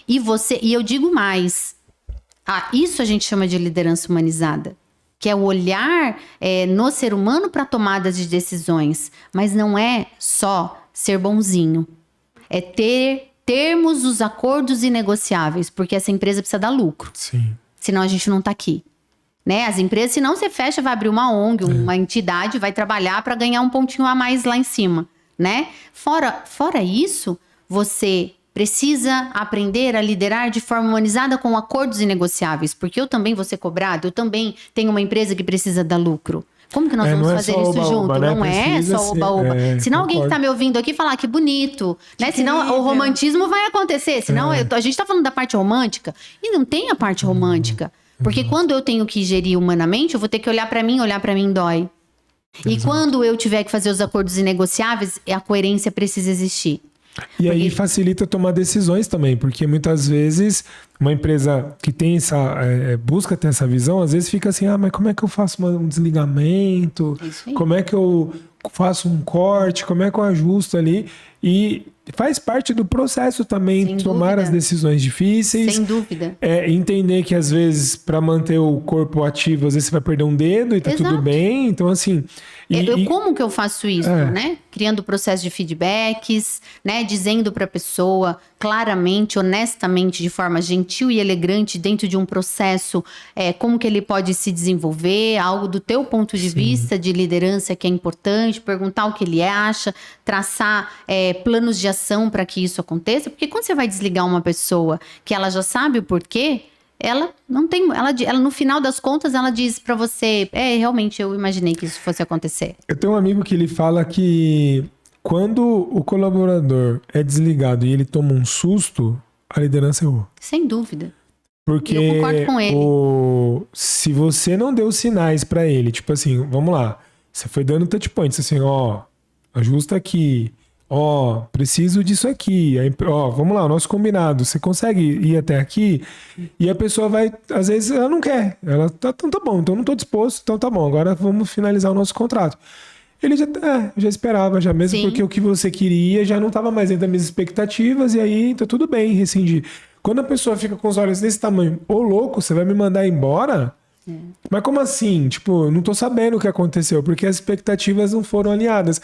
E eu digo mais. Isso a gente chama de liderança humanizada. Que é o olhar no ser humano para tomadas de decisões. Mas não é só ser bonzinho. É termos os acordos inegociáveis, porque essa empresa precisa dar lucro. Sim. Senão a gente não tá aqui. Né? As empresas, se não você fecha, vai abrir uma ONG, uma entidade, vai trabalhar para ganhar um pontinho a mais lá em cima. Né? Fora isso, você precisa aprender a liderar de forma humanizada com acordos inegociáveis, porque eu também vou ser cobrado, eu também tenho uma empresa que precisa dar lucro. Como que nós vamos fazer isso junto? Né? Não é só oba-oba. Senão alguém que tá me ouvindo aqui falar que bonito, né? Senão o romantismo vai acontecer. Senão a gente tá falando da parte romântica e não tem a parte romântica. Porque quando eu tenho que gerir humanamente, eu vou ter que olhar pra mim dói. E quando eu tiver que fazer os acordos inegociáveis, a coerência precisa existir. E aí facilita tomar decisões também, porque muitas vezes uma empresa que tem busca ter essa visão, às vezes fica assim, mas como é que eu faço um desligamento? Como é que eu faço um corte? Como é que eu ajusto ali? E faz parte do processo também tomar as decisões difíceis. Sem dúvida. Entender que às vezes para manter o corpo ativo, às vezes você vai perder um dedo e tá tudo bem. Então assim... Como que eu faço isso, né? Criando o processo de feedbacks, né? Dizendo para a pessoa claramente, honestamente, de forma gentil e elegante, dentro de um processo, como que ele pode se desenvolver, algo do teu ponto de vista de liderança que é importante, perguntar o que ele acha, traçar planos de ação para que isso aconteça. Porque quando você vai desligar uma pessoa que ela já sabe o porquê, ela não tem, ela no final das contas ela diz pra você, realmente eu imaginei que isso fosse acontecer. Eu tenho um amigo que ele fala que quando o colaborador é desligado e ele toma um susto, a liderança errou. Sem dúvida. Porque eu concordo com ele. Se você não deu sinais pra ele, tipo assim, vamos lá, você foi dando touch points, assim, ajusta aqui, preciso disso aqui. Aí, vamos lá, o nosso combinado. Você consegue ir até aqui? E a pessoa vai, às vezes, ela não quer. Ela, então tá bom, então não tô disposto, então tá bom, agora vamos finalizar o nosso contrato. Ele já esperava, já mesmo, porque o que você queria já não tava mais dentro das minhas expectativas, e aí tá tudo bem, rescindir. Quando a pessoa fica com os olhos desse tamanho, louco, você vai me mandar embora? Mas como assim? Tipo, não tô sabendo o que aconteceu, porque as expectativas não foram alinhadas.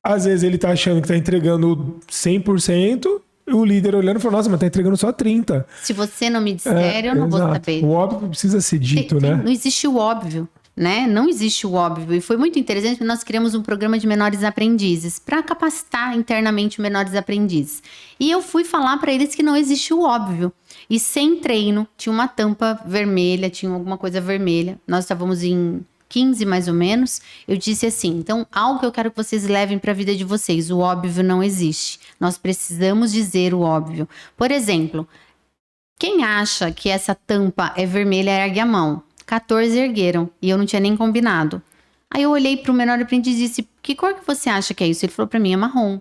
Às vezes ele tá achando que tá entregando 100%, o líder olhando e falando, nossa, mas tá entregando só 30%. Se você não me disser, eu não vou saber. O óbvio precisa ser dito, né? Não existe o óbvio, né? Não existe o óbvio. E foi muito interessante porque nós criamos um programa de menores aprendizes para capacitar internamente menores aprendizes. E eu fui falar para eles que não existe o óbvio. E sem treino, tinha uma tampa vermelha, tinha alguma coisa vermelha. Nós estávamos em 15 mais ou menos, eu disse assim, então algo que eu quero que vocês levem para a vida de vocês, o óbvio não existe, nós precisamos dizer o óbvio. Por exemplo, quem acha que essa tampa é vermelha ergue a mão, 14 ergueram e eu não tinha nem combinado. Aí eu olhei para o menor aprendiz e disse, que cor que você acha que é isso? Ele falou para mim, é marrom.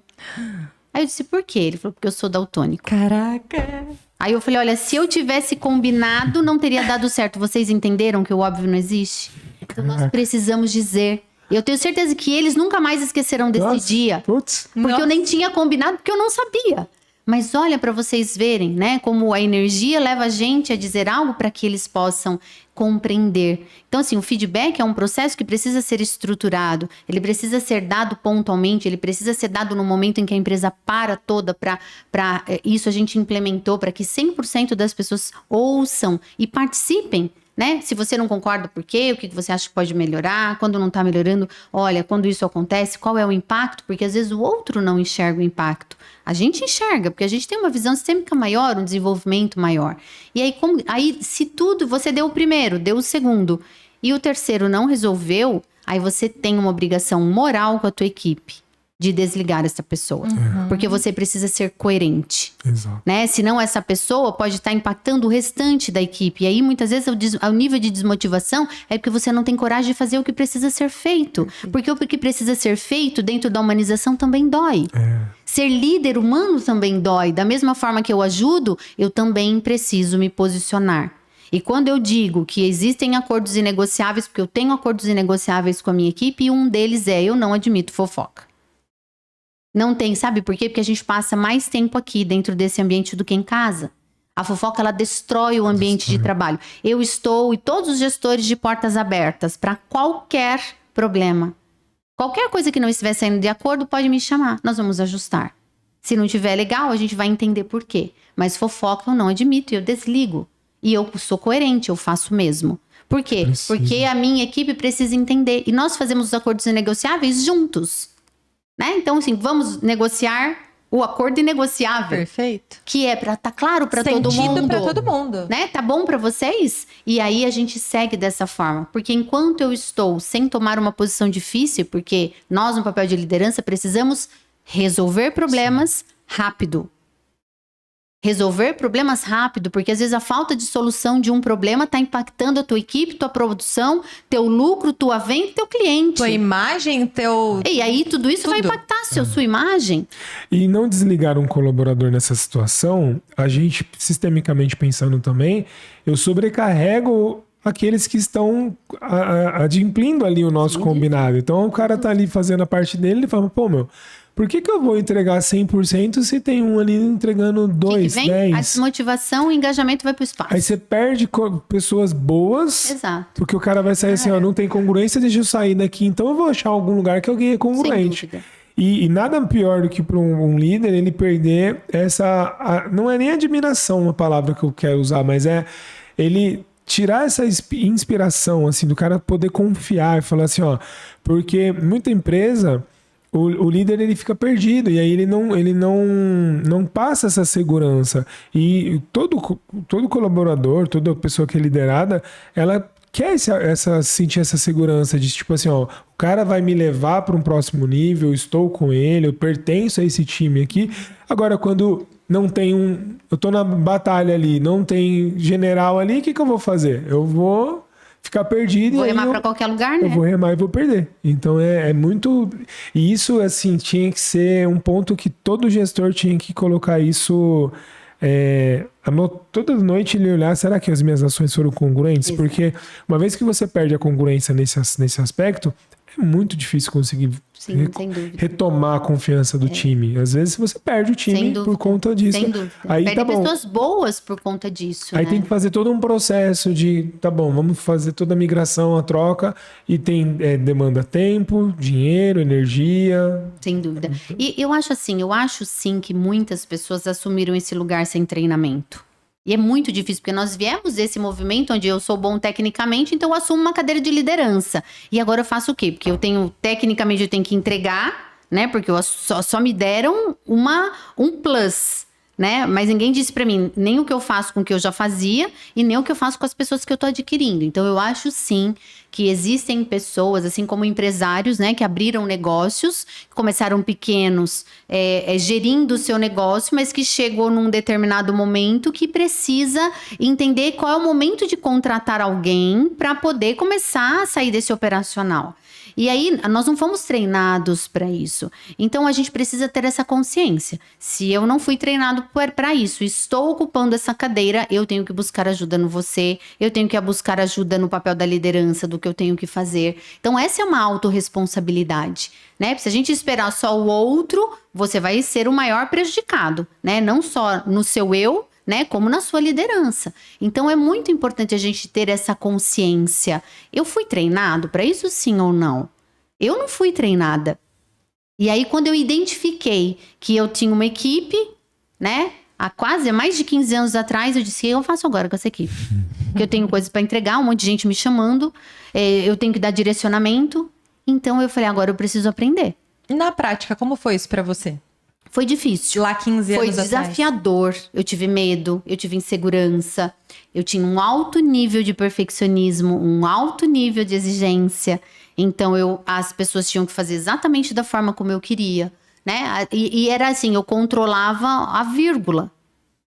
Aí eu disse, por quê? Ele falou, porque eu sou daltônico. Caraca! Aí eu falei, olha, se eu tivesse combinado, não teria dado certo. Vocês entenderam que o óbvio não existe? Então nós precisamos dizer. Eu tenho certeza que eles nunca mais esquecerão desse dia. Putz. Porque eu nem tinha combinado, porque eu não sabia. Mas olha para vocês verem, né? Como a energia leva a gente a dizer algo para que eles possam compreender. Então, assim, o feedback é um processo que precisa ser estruturado. Ele precisa ser dado pontualmente. Ele precisa ser dado no momento em que a empresa para toda para isso a gente implementou para que 100% das pessoas ouçam e participem. né? Se você não concorda, por quê? O que você acha que pode melhorar? Quando não está melhorando, olha, quando isso acontece, qual é o impacto? Porque às vezes o outro não enxerga o impacto. A gente enxerga, porque a gente tem uma visão sistêmica maior, um desenvolvimento maior. E aí, se tudo, você deu o primeiro, deu o segundo, e o terceiro não resolveu, aí você tem uma obrigação moral com a tua equipe de desligar essa pessoa. Porque você precisa ser coerente. Exato. Né? Senão essa pessoa pode estar impactando o restante da equipe. E aí, muitas vezes, o nível de desmotivação é porque você não tem coragem de fazer o que precisa ser feito. Porque o que precisa ser feito dentro da humanização também dói. Ser líder humano também dói. Da mesma forma que eu ajudo, eu também preciso me posicionar. E quando eu digo que existem acordos inegociáveis, porque eu tenho acordos inegociáveis com a minha equipe, e um deles é: eu não admito fofoca. Não tem, sabe por quê? Porque a gente passa mais tempo aqui dentro desse ambiente do que em casa. A fofoca, ela destrói o ambiente de trabalho. Eu estou, e todos os gestores, de portas abertas para qualquer problema. Qualquer coisa que não estiver saindo de acordo, pode me chamar. Nós vamos ajustar. Se não tiver legal, a gente vai entender por quê. Mas fofoca eu não admito e eu desligo. E eu sou coerente, eu faço mesmo. Por quê? Porque a minha equipe precisa entender. E nós fazemos os acordos inegociáveis juntos. Né? Então, assim, vamos negociar o acordo inegociável. Perfeito. Que é para tá claro para todo mundo. Sentido para todo mundo. Né? Tá bom para vocês? E aí a gente segue dessa forma. Porque enquanto eu estou sem tomar uma posição difícil, porque nós, no papel de liderança, precisamos resolver problemas rápido. Resolver problemas rápido, porque às vezes a falta de solução de um problema está impactando a tua equipe, tua produção, teu lucro, tua venda, teu cliente. Tua imagem, teu... E aí tudo isso vai impactar sua imagem. E não desligar um colaborador nessa situação, a gente, sistemicamente pensando também, eu sobrecarrego aqueles que estão adimplindo ali o nosso combinado. Então o cara tá ali fazendo a parte dele, ele fala, pô, meu... Por que eu vou entregar 100% se tem um ali entregando 2, 10? A desmotivação, o engajamento vai pro espaço. Aí você perde pessoas boas. Exato. Porque o cara vai sair assim, ó, não tem congruência, deixa eu sair daqui. Então eu vou achar algum lugar que alguém é congruente. Sem dúvida. E nada pior do que para um líder ele perder essa... não é nem admiração a palavra que eu quero usar, mas é ele... tirar essa inspiração, assim, do cara poder confiar e falar assim, ó... Porque muita empresa... O líder, ele fica perdido, e aí ele não passa essa segurança. E todo colaborador, toda pessoa que é liderada, ela quer sentir essa segurança de tipo assim, ó, o cara vai me levar para um próximo nível, eu estou com ele, eu pertenço a esse time aqui. Agora, quando não tem eu tô na batalha ali, não tem general ali, o que eu vou fazer? Eu vou... ficar perdido. Vou remar para qualquer lugar, né? Eu vou remar e vou perder. Então é muito... E isso, assim, tinha que ser um ponto que todo gestor tinha que colocar isso... toda noite ele olhar, será que as minhas ações foram congruentes? Exato. Porque uma vez que você perde a congruência nesse aspecto, é muito difícil conseguir retomar a confiança do time. Às vezes você perde o time por conta disso. Sem dúvida. Aí, perde pessoas boas por conta disso. Aí né? tem que fazer todo um processo de, tá bom, vamos fazer toda a migração, a troca, e tem demanda tempo, dinheiro, energia. Sem dúvida. E eu acho sim que muitas pessoas assumiram esse lugar sem treinamento. E é muito difícil, porque nós viemos desse movimento onde eu sou bom tecnicamente, então eu assumo uma cadeira de liderança. E agora eu faço o quê? Porque tecnicamente eu tenho que entregar, né? Porque só me deram um plus, né? Mas ninguém disse pra mim nem o que eu faço com o que eu já fazia e nem o que eu faço com as pessoas que eu tô adquirindo. Então eu acho sim que existem pessoas, assim como empresários, né, que abriram negócios, começaram pequenos, gerindo o seu negócio, mas que chegou num determinado momento que precisa entender qual é o momento de contratar alguém para poder começar a sair desse operacional. E aí, nós não fomos treinados para isso. Então, a gente precisa ter essa consciência. Se eu não fui treinado para isso, estou ocupando essa cadeira, eu tenho que buscar ajuda no você, eu tenho que buscar ajuda no papel da liderança, do que eu tenho que fazer. Então, essa é uma autorresponsabilidade, né? Se a gente esperar só o outro, você vai ser o maior prejudicado, né? Não só no seu eu, né, como na sua liderança. Então é muito importante a gente ter essa consciência. Eu fui treinado para isso, sim ou não? Eu não fui treinada. E aí quando eu identifiquei que eu tinha uma equipe, né, há mais de 15 anos atrás, eu disse, o que eu faço agora com essa equipe? Porque eu tenho coisas para entregar, um monte de gente me chamando, eu tenho que dar direcionamento. Então eu falei, agora eu preciso aprender. Na prática, como foi isso pra você? Foi difícil. Lá 15 Foi anos atrás. desafiador. Eu tive medo, eu tive insegurança. Eu tinha um alto nível de perfeccionismo, um alto nível de exigência. Então, as pessoas tinham que fazer exatamente da forma como eu queria, né? E era assim, eu controlava a vírgula. O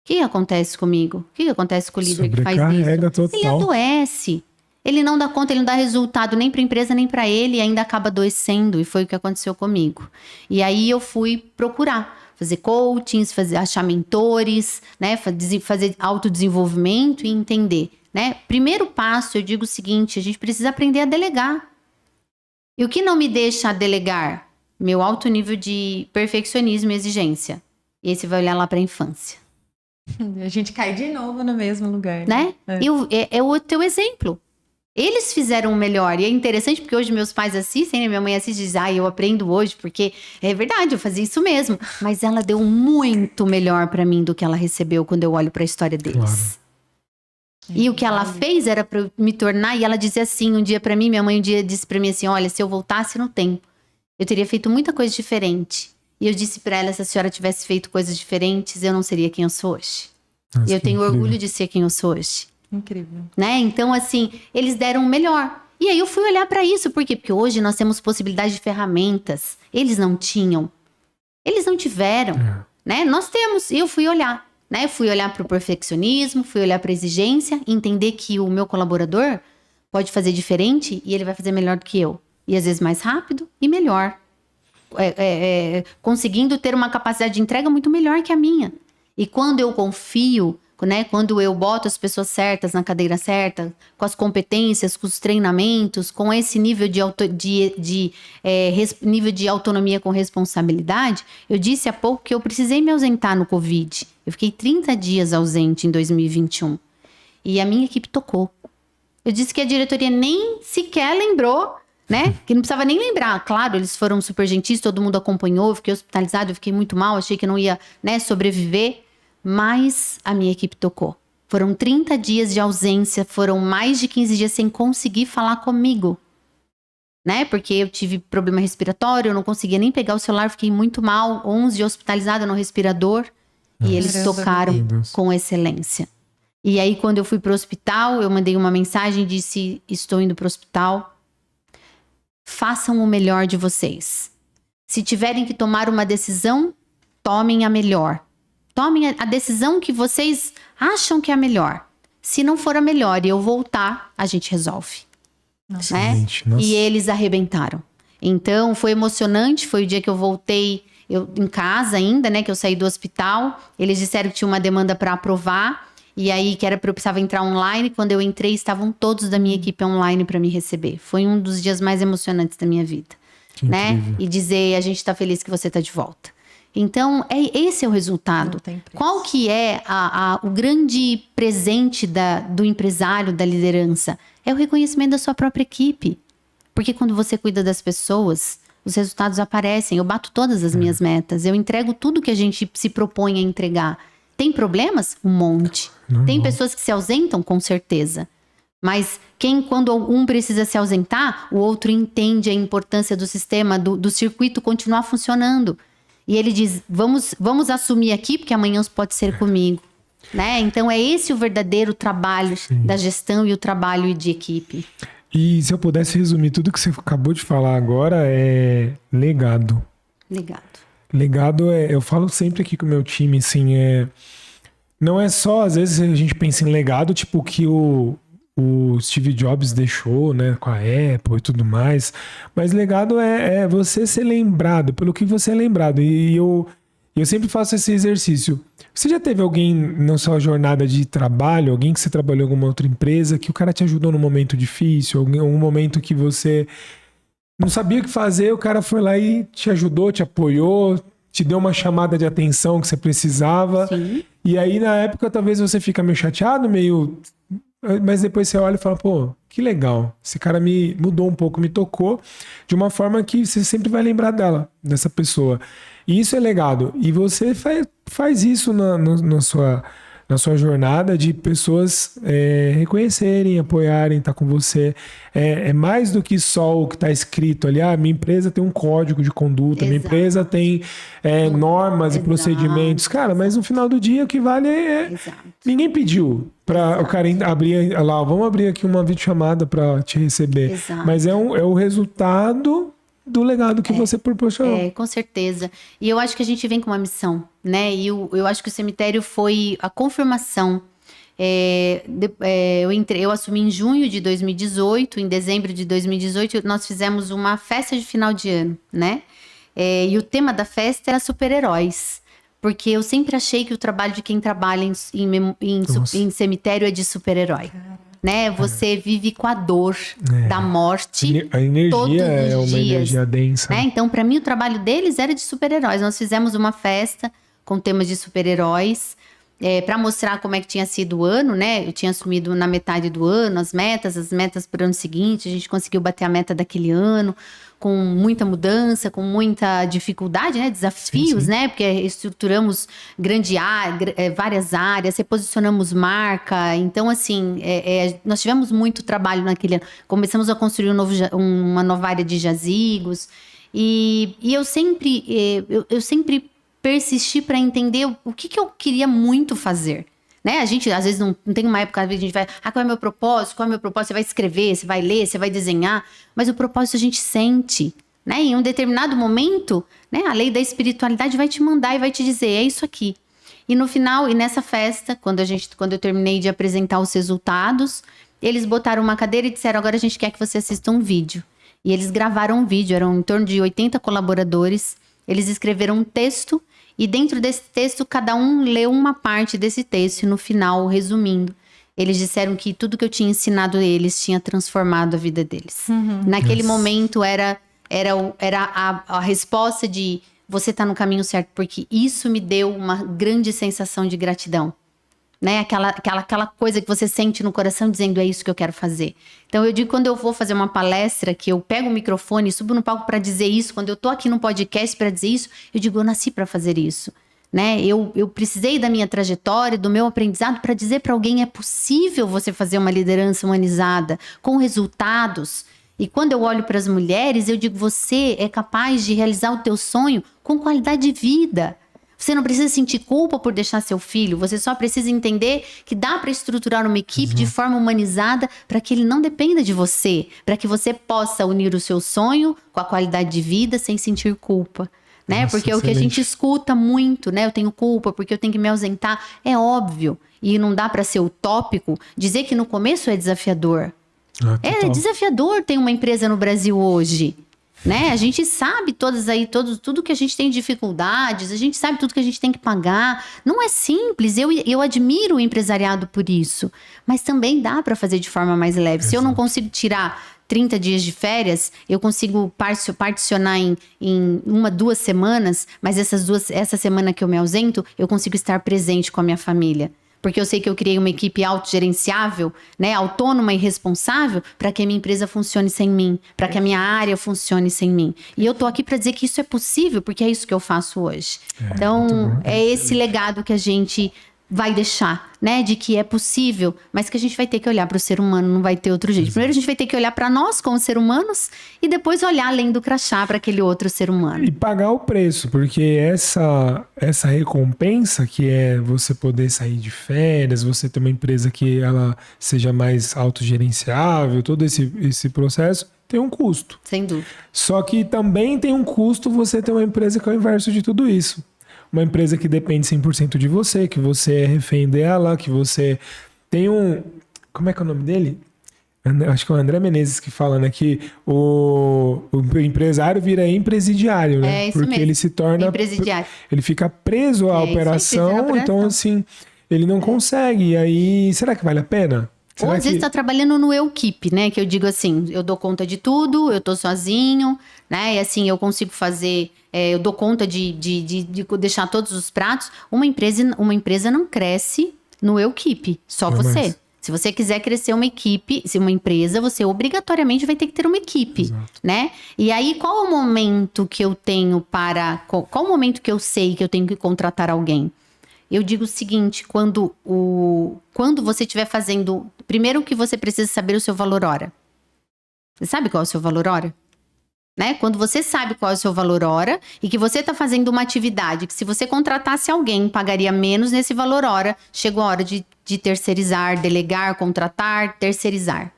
que acontece comigo? O que acontece com o líder que faz isso? Sobrecarrega total. Ele adoece. Ele não dá conta, ele não dá resultado nem para a empresa, nem para ele, e ainda acaba adoecendo. E foi o que aconteceu comigo. E aí eu fui procurar, fazer coachings, achar mentores, né? Fazer autodesenvolvimento e entender, né? Primeiro passo, eu digo o seguinte, a gente precisa aprender a delegar. E o que não me deixa delegar? Meu alto nível de perfeccionismo e exigência. E aí você vai olhar lá para a infância. A gente cai de novo no mesmo lugar. Né? É o teu exemplo. Eles fizeram o melhor. E é interessante porque hoje meus pais assistem, né? Minha mãe assiste e diz, eu aprendo hoje, porque é verdade, eu fazia isso mesmo. Mas ela deu muito melhor pra mim do que ela recebeu quando eu olho pra história deles. Claro. E o que ela fez era pra eu me tornar, e ela dizia assim, um dia pra mim, minha mãe um dia disse pra mim assim, olha, se eu voltasse no tempo, eu teria feito muita coisa diferente. E eu disse pra ela, se a senhora tivesse feito coisas diferentes, eu não seria quem eu sou hoje. E eu tenho orgulho de ser quem eu sou hoje. Incrível. Né? Então, assim, eles deram o melhor. E aí eu fui olhar para isso. Por quê? Porque hoje nós temos possibilidade de ferramentas. Eles não tinham. Eles não tiveram. Né? Nós temos. E eu fui olhar. Né? Fui olhar para o perfeccionismo, fui olhar para a exigência, entender que o meu colaborador pode fazer diferente e ele vai fazer melhor do que eu. E às vezes mais rápido e melhor. Conseguindo ter uma capacidade de entrega muito melhor que a minha. E quando eu confio, né, quando eu boto as pessoas certas na cadeira certa, com as competências, com os treinamentos, com esse nível nível de autonomia com responsabilidade, eu disse há pouco que eu precisei me ausentar no Covid. Eu fiquei 30 dias ausente em 2021. E a minha equipe tocou. Eu disse que a diretoria nem sequer lembrou, né? Que não precisava nem lembrar. Claro, eles foram super gentis, todo mundo acompanhou, eu fiquei hospitalizado, eu fiquei muito mal, achei que não ia, né, sobreviver. Mas a minha equipe tocou. Foram 30 dias de ausência, foram mais de 15 dias sem conseguir falar comigo. Né? Porque eu tive problema respiratório, eu não conseguia nem pegar o celular, fiquei muito mal, 11 hospitalizada no respirador. E eles tocaram com excelência. E aí, quando eu fui pro hospital, eu mandei uma mensagem e disse, estou indo pro hospital. Façam o melhor de vocês. Se tiverem que tomar uma decisão, tomem a melhor. Tomem a decisão que vocês acham que é a melhor. Se não for a melhor e eu voltar, a gente resolve. Nossa. Né? Nossa. E eles arrebentaram. Então, foi emocionante. Foi o dia que eu voltei em casa ainda, né? Que eu saí do hospital. Eles disseram que tinha uma demanda para aprovar. E aí, que era eu precisava entrar online. Quando eu entrei, estavam todos da minha equipe online para me receber. Foi um dos dias mais emocionantes da minha vida. Né? E dizer, a gente tá feliz que você tá de volta. Então, esse é o resultado. Qual que é o grande presente do empresário, da liderança? É o reconhecimento da sua própria equipe. Porque quando você cuida das pessoas, os resultados aparecem. Eu bato todas as minhas metas. Eu entrego tudo que a gente se propõe a entregar. Tem problemas? Um monte. Tem pessoas que se ausentam? Com certeza. Mas quando um precisa se ausentar, o outro entende a importância do sistema, do circuito continuar funcionando. E ele diz, vamos assumir aqui, porque amanhã pode ser comigo. Né? Então, é esse o verdadeiro trabalho da gestão e o trabalho de equipe. E se eu pudesse resumir tudo que você acabou de falar agora, é legado. Legado eu falo sempre aqui com o meu time, assim, não é só, às vezes a gente pensa em legado, tipo que o Steve Jobs deixou, né, com a Apple e tudo mais, mas legado é você ser lembrado pelo que você é lembrado. E eu sempre faço esse exercício. Você já teve alguém na sua jornada de trabalho, alguém que você trabalhou em alguma outra empresa, que o cara te ajudou num momento difícil, algum momento que você não sabia o que fazer, o cara foi lá e te ajudou, te apoiou, te deu uma chamada de atenção que você precisava. Sim. E aí, na época, talvez você fica meio chateado, mas depois você olha e fala, pô, que legal. Esse cara me mudou um pouco, me tocou de uma forma que você sempre vai lembrar dessa pessoa. E isso é legado. E você faz isso na sua jornada de pessoas reconhecerem, apoiarem, estar com você. É mais do que só o que está escrito ali. Minha empresa tem um código de conduta, minha empresa tem normas e procedimentos. Cara, mas no final do dia o que vale ninguém pediu para o cara abrir lá, vamos abrir aqui uma videochamada para te receber. Exato. Mas é o resultado do legado que você proporcionou. Com certeza. E eu acho que a gente vem com uma missão, né? E eu acho que o cemitério foi a confirmação. Eu assumi em junho de 2018, em dezembro de 2018, nós fizemos uma festa de final de ano, né? E o tema da festa era super-heróis. Porque eu sempre achei que o trabalho de quem trabalha em cemitério é de super-herói. Né? Você vive com a dor da morte. A energia todos os é uma dias, energia densa. né? Então, para mim, o trabalho deles era de super-heróis. Nós fizemos uma festa com temas de super-heróis para mostrar como é que tinha sido o ano, né? Eu tinha assumido na metade do ano as metas para o ano seguinte. A gente conseguiu bater a meta daquele ano com muita mudança, com muita dificuldade, né? Desafios, sim. Né? Porque estruturamos várias áreas, reposicionamos marca. Então, assim, nós tivemos muito trabalho naquele ano. Começamos a construir uma nova área de jazigos. E eu sempre persisti para entender o que eu queria muito fazer. Né? A gente, às vezes, não tem uma época, às vezes a gente vai... qual é o meu propósito? Qual é o meu propósito? Você vai escrever, você vai ler, você vai desenhar. Mas o propósito a gente sente. Né? Em um determinado momento, né? A lei da espiritualidade vai te mandar e vai te dizer, é isso aqui. E no final, e nessa festa, quando eu terminei de apresentar os resultados, eles botaram uma cadeira e disseram, agora a gente quer que você assista um vídeo. E eles gravaram um vídeo, eram em torno de 80 colaboradores. Eles escreveram um texto. E dentro desse texto, cada um leu uma parte desse texto. E no final, resumindo, eles disseram que tudo que eu tinha ensinado eles tinha transformado a vida deles. Uhum. Naquele momento, era a resposta de você tá no caminho certo. Porque isso me deu uma grande sensação de gratidão. Né? Aquela coisa que você sente no coração dizendo, é isso que eu quero fazer. Então eu digo, quando eu vou fazer uma palestra, que eu pego o microfone e subo no palco para dizer isso, quando eu tô aqui no podcast para dizer isso, eu digo, eu nasci para fazer isso. Né? Eu precisei da minha trajetória, do meu aprendizado para dizer para alguém, é possível você fazer uma liderança humanizada, com resultados. E quando eu olho para as mulheres, eu digo, você é capaz de realizar o teu sonho com qualidade de vida. Você não precisa sentir culpa por deixar seu filho. Você só precisa entender que dá para estruturar uma equipe de forma humanizada para que ele não dependa de você. Para que você possa unir o seu sonho com a qualidade de vida sem sentir culpa. Né? Nossa, porque é o que a gente escuta muito, né? Eu tenho culpa porque eu tenho que me ausentar. É óbvio. E não dá para ser utópico dizer que no começo é desafiador. É desafiador ter uma empresa no Brasil hoje. Né? A gente sabe tudo que a gente tem dificuldades, a gente sabe tudo que a gente tem que pagar. Não é simples, eu admiro o empresariado por isso. Mas também dá para fazer de forma mais leve. Exato. Se eu não consigo tirar 30 dias de férias, eu consigo particionar em 1-2 semanas, mas essa semana que eu me ausento, eu consigo estar presente com a minha família. Porque eu sei que eu criei uma equipe autogerenciável, né, autônoma e responsável, para que a minha empresa funcione sem mim, para que a minha área funcione sem mim. E eu tô aqui para dizer que isso é possível, porque é isso que eu faço hoje. Então, é esse legado que a gente vai deixar, né, de que é possível, mas que a gente vai ter que olhar para o ser humano, não vai ter outro jeito. Primeiro a gente vai ter que olhar para nós como seres humanos e depois olhar além do crachá para aquele outro ser humano. E pagar o preço, porque essa recompensa que é você poder sair de férias, você ter uma empresa que ela seja mais autogerenciável, todo esse processo tem um custo. Sem dúvida. Só que também tem um custo você ter uma empresa que é o inverso de tudo isso. Uma empresa que depende 100% de você, que você é refém dela, que você tem um... Como é que é o nome dele? Acho que é o André Menezes que fala, né? Que o empresário vira empresidiário, né? É isso porque mesmo. Ele se torna... Empresidiário. Ele fica preso à operação, então assim, ele não consegue. E aí, será que vale a pena? Ou às vezes tá trabalhando no eu-keep, né? Que eu digo assim, eu dou conta de tudo, eu tô sozinho, né? E assim, eu consigo fazer... eu dou conta de deixar todos os pratos. Uma empresa não cresce no eu-keep, só você. Se você quiser crescer uma equipe, se uma empresa, você obrigatoriamente vai ter que ter uma equipe, Exato. né? E aí, qual é o momento que eu tenho qual o momento que eu sei que eu tenho que contratar alguém? Eu digo o seguinte, quando você estiver fazendo... Primeiro que você precisa saber o seu valor hora. Você sabe qual é o seu valor hora? Né? Quando você sabe qual é o seu valor hora e que você está fazendo uma atividade que se você contratasse alguém, pagaria menos nesse valor hora, chegou a hora de terceirizar, delegar, contratar, terceirizar.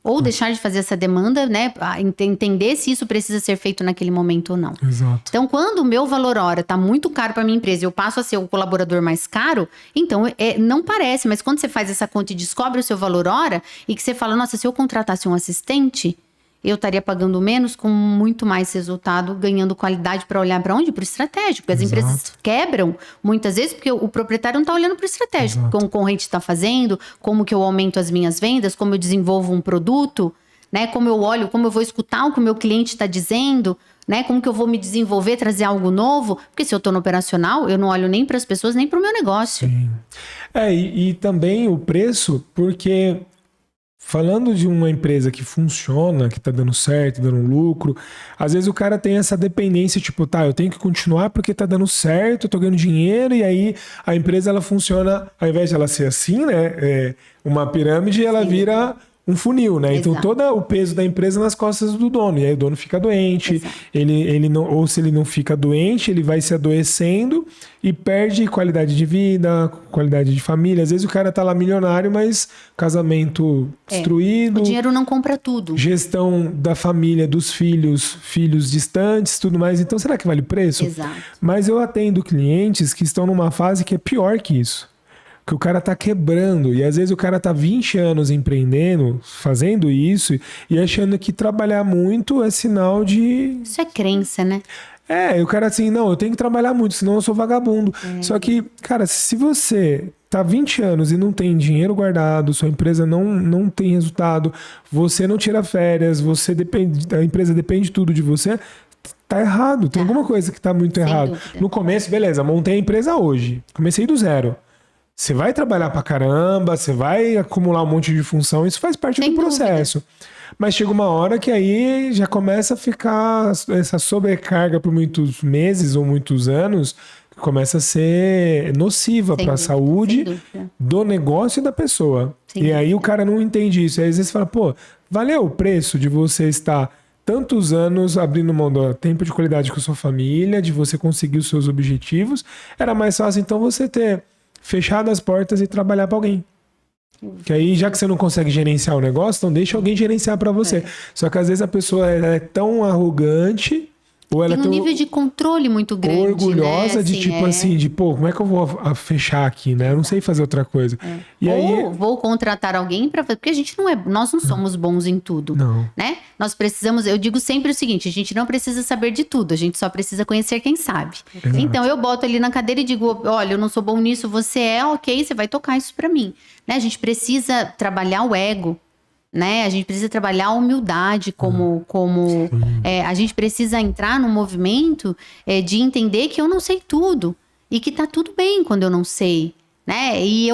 Ou deixar de fazer essa demanda, né? Entender se isso precisa ser feito naquele momento ou não. Exato. Então, quando o meu valor hora está muito caro para minha empresa e eu passo a ser o colaborador mais caro, então não parece, mas quando você faz essa conta e descobre o seu valor hora e que você fala, nossa, se eu contratasse um assistente, eu estaria pagando menos com muito mais resultado, ganhando qualidade para olhar para onde? Para o estratégico. Porque as empresas quebram muitas vezes porque o proprietário não está olhando para o estratégico. O concorrente está fazendo, como que eu aumento as minhas vendas, como eu desenvolvo um produto, né? Como eu olho, como eu vou escutar o que o meu cliente está dizendo, né? Como que eu vou me desenvolver, trazer algo novo. Porque se eu estou no operacional, eu não olho nem para as pessoas, nem para o meu negócio. Sim. E também o preço, porque... Falando de uma empresa que funciona, que tá dando certo, dando lucro, às vezes o cara tem essa dependência, tipo, tá, eu tenho que continuar porque tá dando certo, eu tô ganhando dinheiro, e aí a empresa, ela funciona, ao invés de ela ser assim, né, uma pirâmide, ela vira um funil, né? Exato. Então todo o peso da empresa nas costas do dono, e aí o dono fica doente, ele não, ou se ele não fica doente, ele vai se adoecendo e perde qualidade de vida, qualidade de família. Às vezes o cara tá lá milionário, mas casamento destruído. O dinheiro não compra tudo. Gestão da família, dos filhos distantes, tudo mais. Então será que vale o preço? Exato. Mas eu atendo clientes que estão numa fase que é pior que isso. Que o cara tá quebrando, e às vezes o cara tá 20 anos empreendendo, fazendo isso, e achando que trabalhar muito é sinal de... Isso é crença, né? E o cara assim, não, eu tenho que trabalhar muito, senão eu sou vagabundo. Só que, cara, se você tá 20 anos e não tem dinheiro guardado, sua empresa não tem resultado, você não tira férias, a empresa depende tudo de você, tá errado, tem alguma coisa que tá muito errado. Dúvida. No começo, beleza, montei a empresa hoje, comecei do zero. Você vai trabalhar pra caramba, você vai acumular um monte de função, isso faz parte Sem do processo. Mas chega uma hora que aí já começa a ficar essa sobrecarga por muitos meses ou muitos anos, que começa a ser nociva para a saúde do negócio e da pessoa. E aí o cara não entende isso. Aí às vezes fala, pô, valeu o preço de você estar tantos anos abrindo mão do tempo de qualidade com a sua família, de você conseguir os seus objetivos. Era mais fácil então você ter fechado as portas e trabalhar para alguém. Que aí, já que você não consegue gerenciar o negócio, então deixa alguém gerenciar para você. Só que às vezes a pessoa é tão arrogante, ou ela tem um nível de controle muito grande, orgulhosa, né? de tipo assim, de pô, como é que eu vou fechar aqui, né? Eu não sei fazer outra coisa. E Ou aí vou contratar alguém para fazer, porque nós não somos bons em tudo, Não. né? Nós precisamos, eu digo sempre o seguinte, a gente não precisa saber de tudo, a gente só precisa conhecer quem sabe. Exato. Então eu boto ali na cadeira e digo, olha, eu não sou bom nisso, você é, ok, você vai tocar isso para mim, né? A gente precisa trabalhar o ego, né? A gente precisa trabalhar a humildade a gente precisa entrar no movimento de entender que eu não sei tudo e que tá tudo bem quando eu não sei, né? E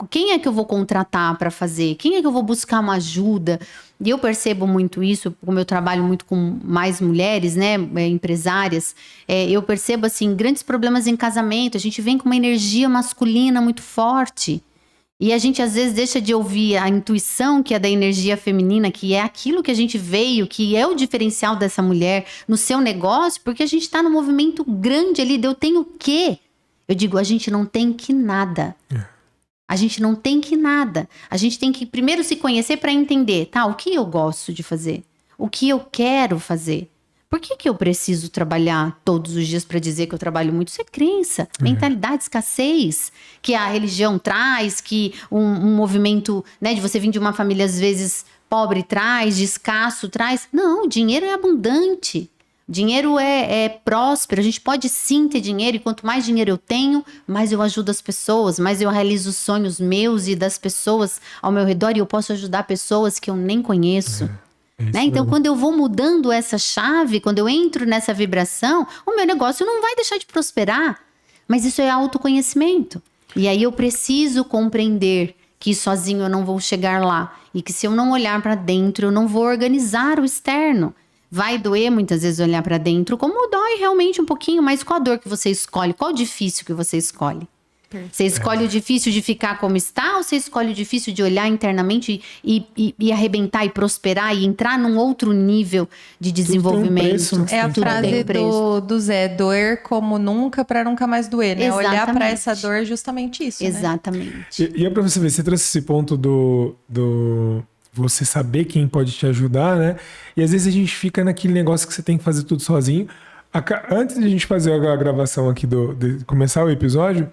quem é que eu vou contratar para fazer? Quem é que eu vou buscar uma ajuda? E eu percebo muito isso, como eu trabalho muito com mais mulheres, né, empresárias, eu percebo assim, grandes problemas em casamento, a gente vem com uma energia masculina muito forte. E a gente às vezes deixa de ouvir a intuição que é da energia feminina, que é aquilo que a gente veio, que é o diferencial dessa mulher no seu negócio, porque a gente está num movimento grande ali, eu tenho o quê? Eu digo, a gente não tem que nada. A gente não tem que nada. A gente tem que primeiro se conhecer para entender, tá, o que eu gosto de fazer? O que eu quero fazer? Por que eu preciso trabalhar todos os dias para dizer que eu trabalho muito? Isso é crença, mentalidade de escassez, que a religião traz, que um movimento, né, de você vir de uma família às vezes pobre traz, de escasso traz. Não, dinheiro é abundante, dinheiro é próspero, a gente pode sim ter dinheiro e quanto mais dinheiro eu tenho, mais eu ajudo as pessoas, mais eu realizo os sonhos meus e das pessoas ao meu redor e eu posso ajudar pessoas que eu nem conheço. Né? Então, quando eu vou mudando essa chave, quando eu entro nessa vibração, o meu negócio não vai deixar de prosperar. Mas isso é autoconhecimento. E aí eu preciso compreender que sozinho eu não vou chegar lá. E que se eu não olhar para dentro, eu não vou organizar o externo. Vai doer muitas vezes olhar para dentro, como dói realmente um pouquinho, mas qual a dor que você escolhe? Qual o difícil que você escolhe? Você escolhe o difícil de ficar como está ou você escolhe o difícil de olhar internamente e arrebentar e prosperar e entrar num outro nível de desenvolvimento? preço, É a Tudo frase do Zé, doer como nunca pra nunca mais doer, né? Exatamente. Olhar pra essa dor é justamente isso, né? Exatamente. E é pra você ver, você trouxe esse ponto do você saber quem pode te ajudar, né? E às vezes a gente fica naquele negócio que você tem que fazer tudo sozinho. Antes de a gente fazer a gravação aqui, de começar o episódio,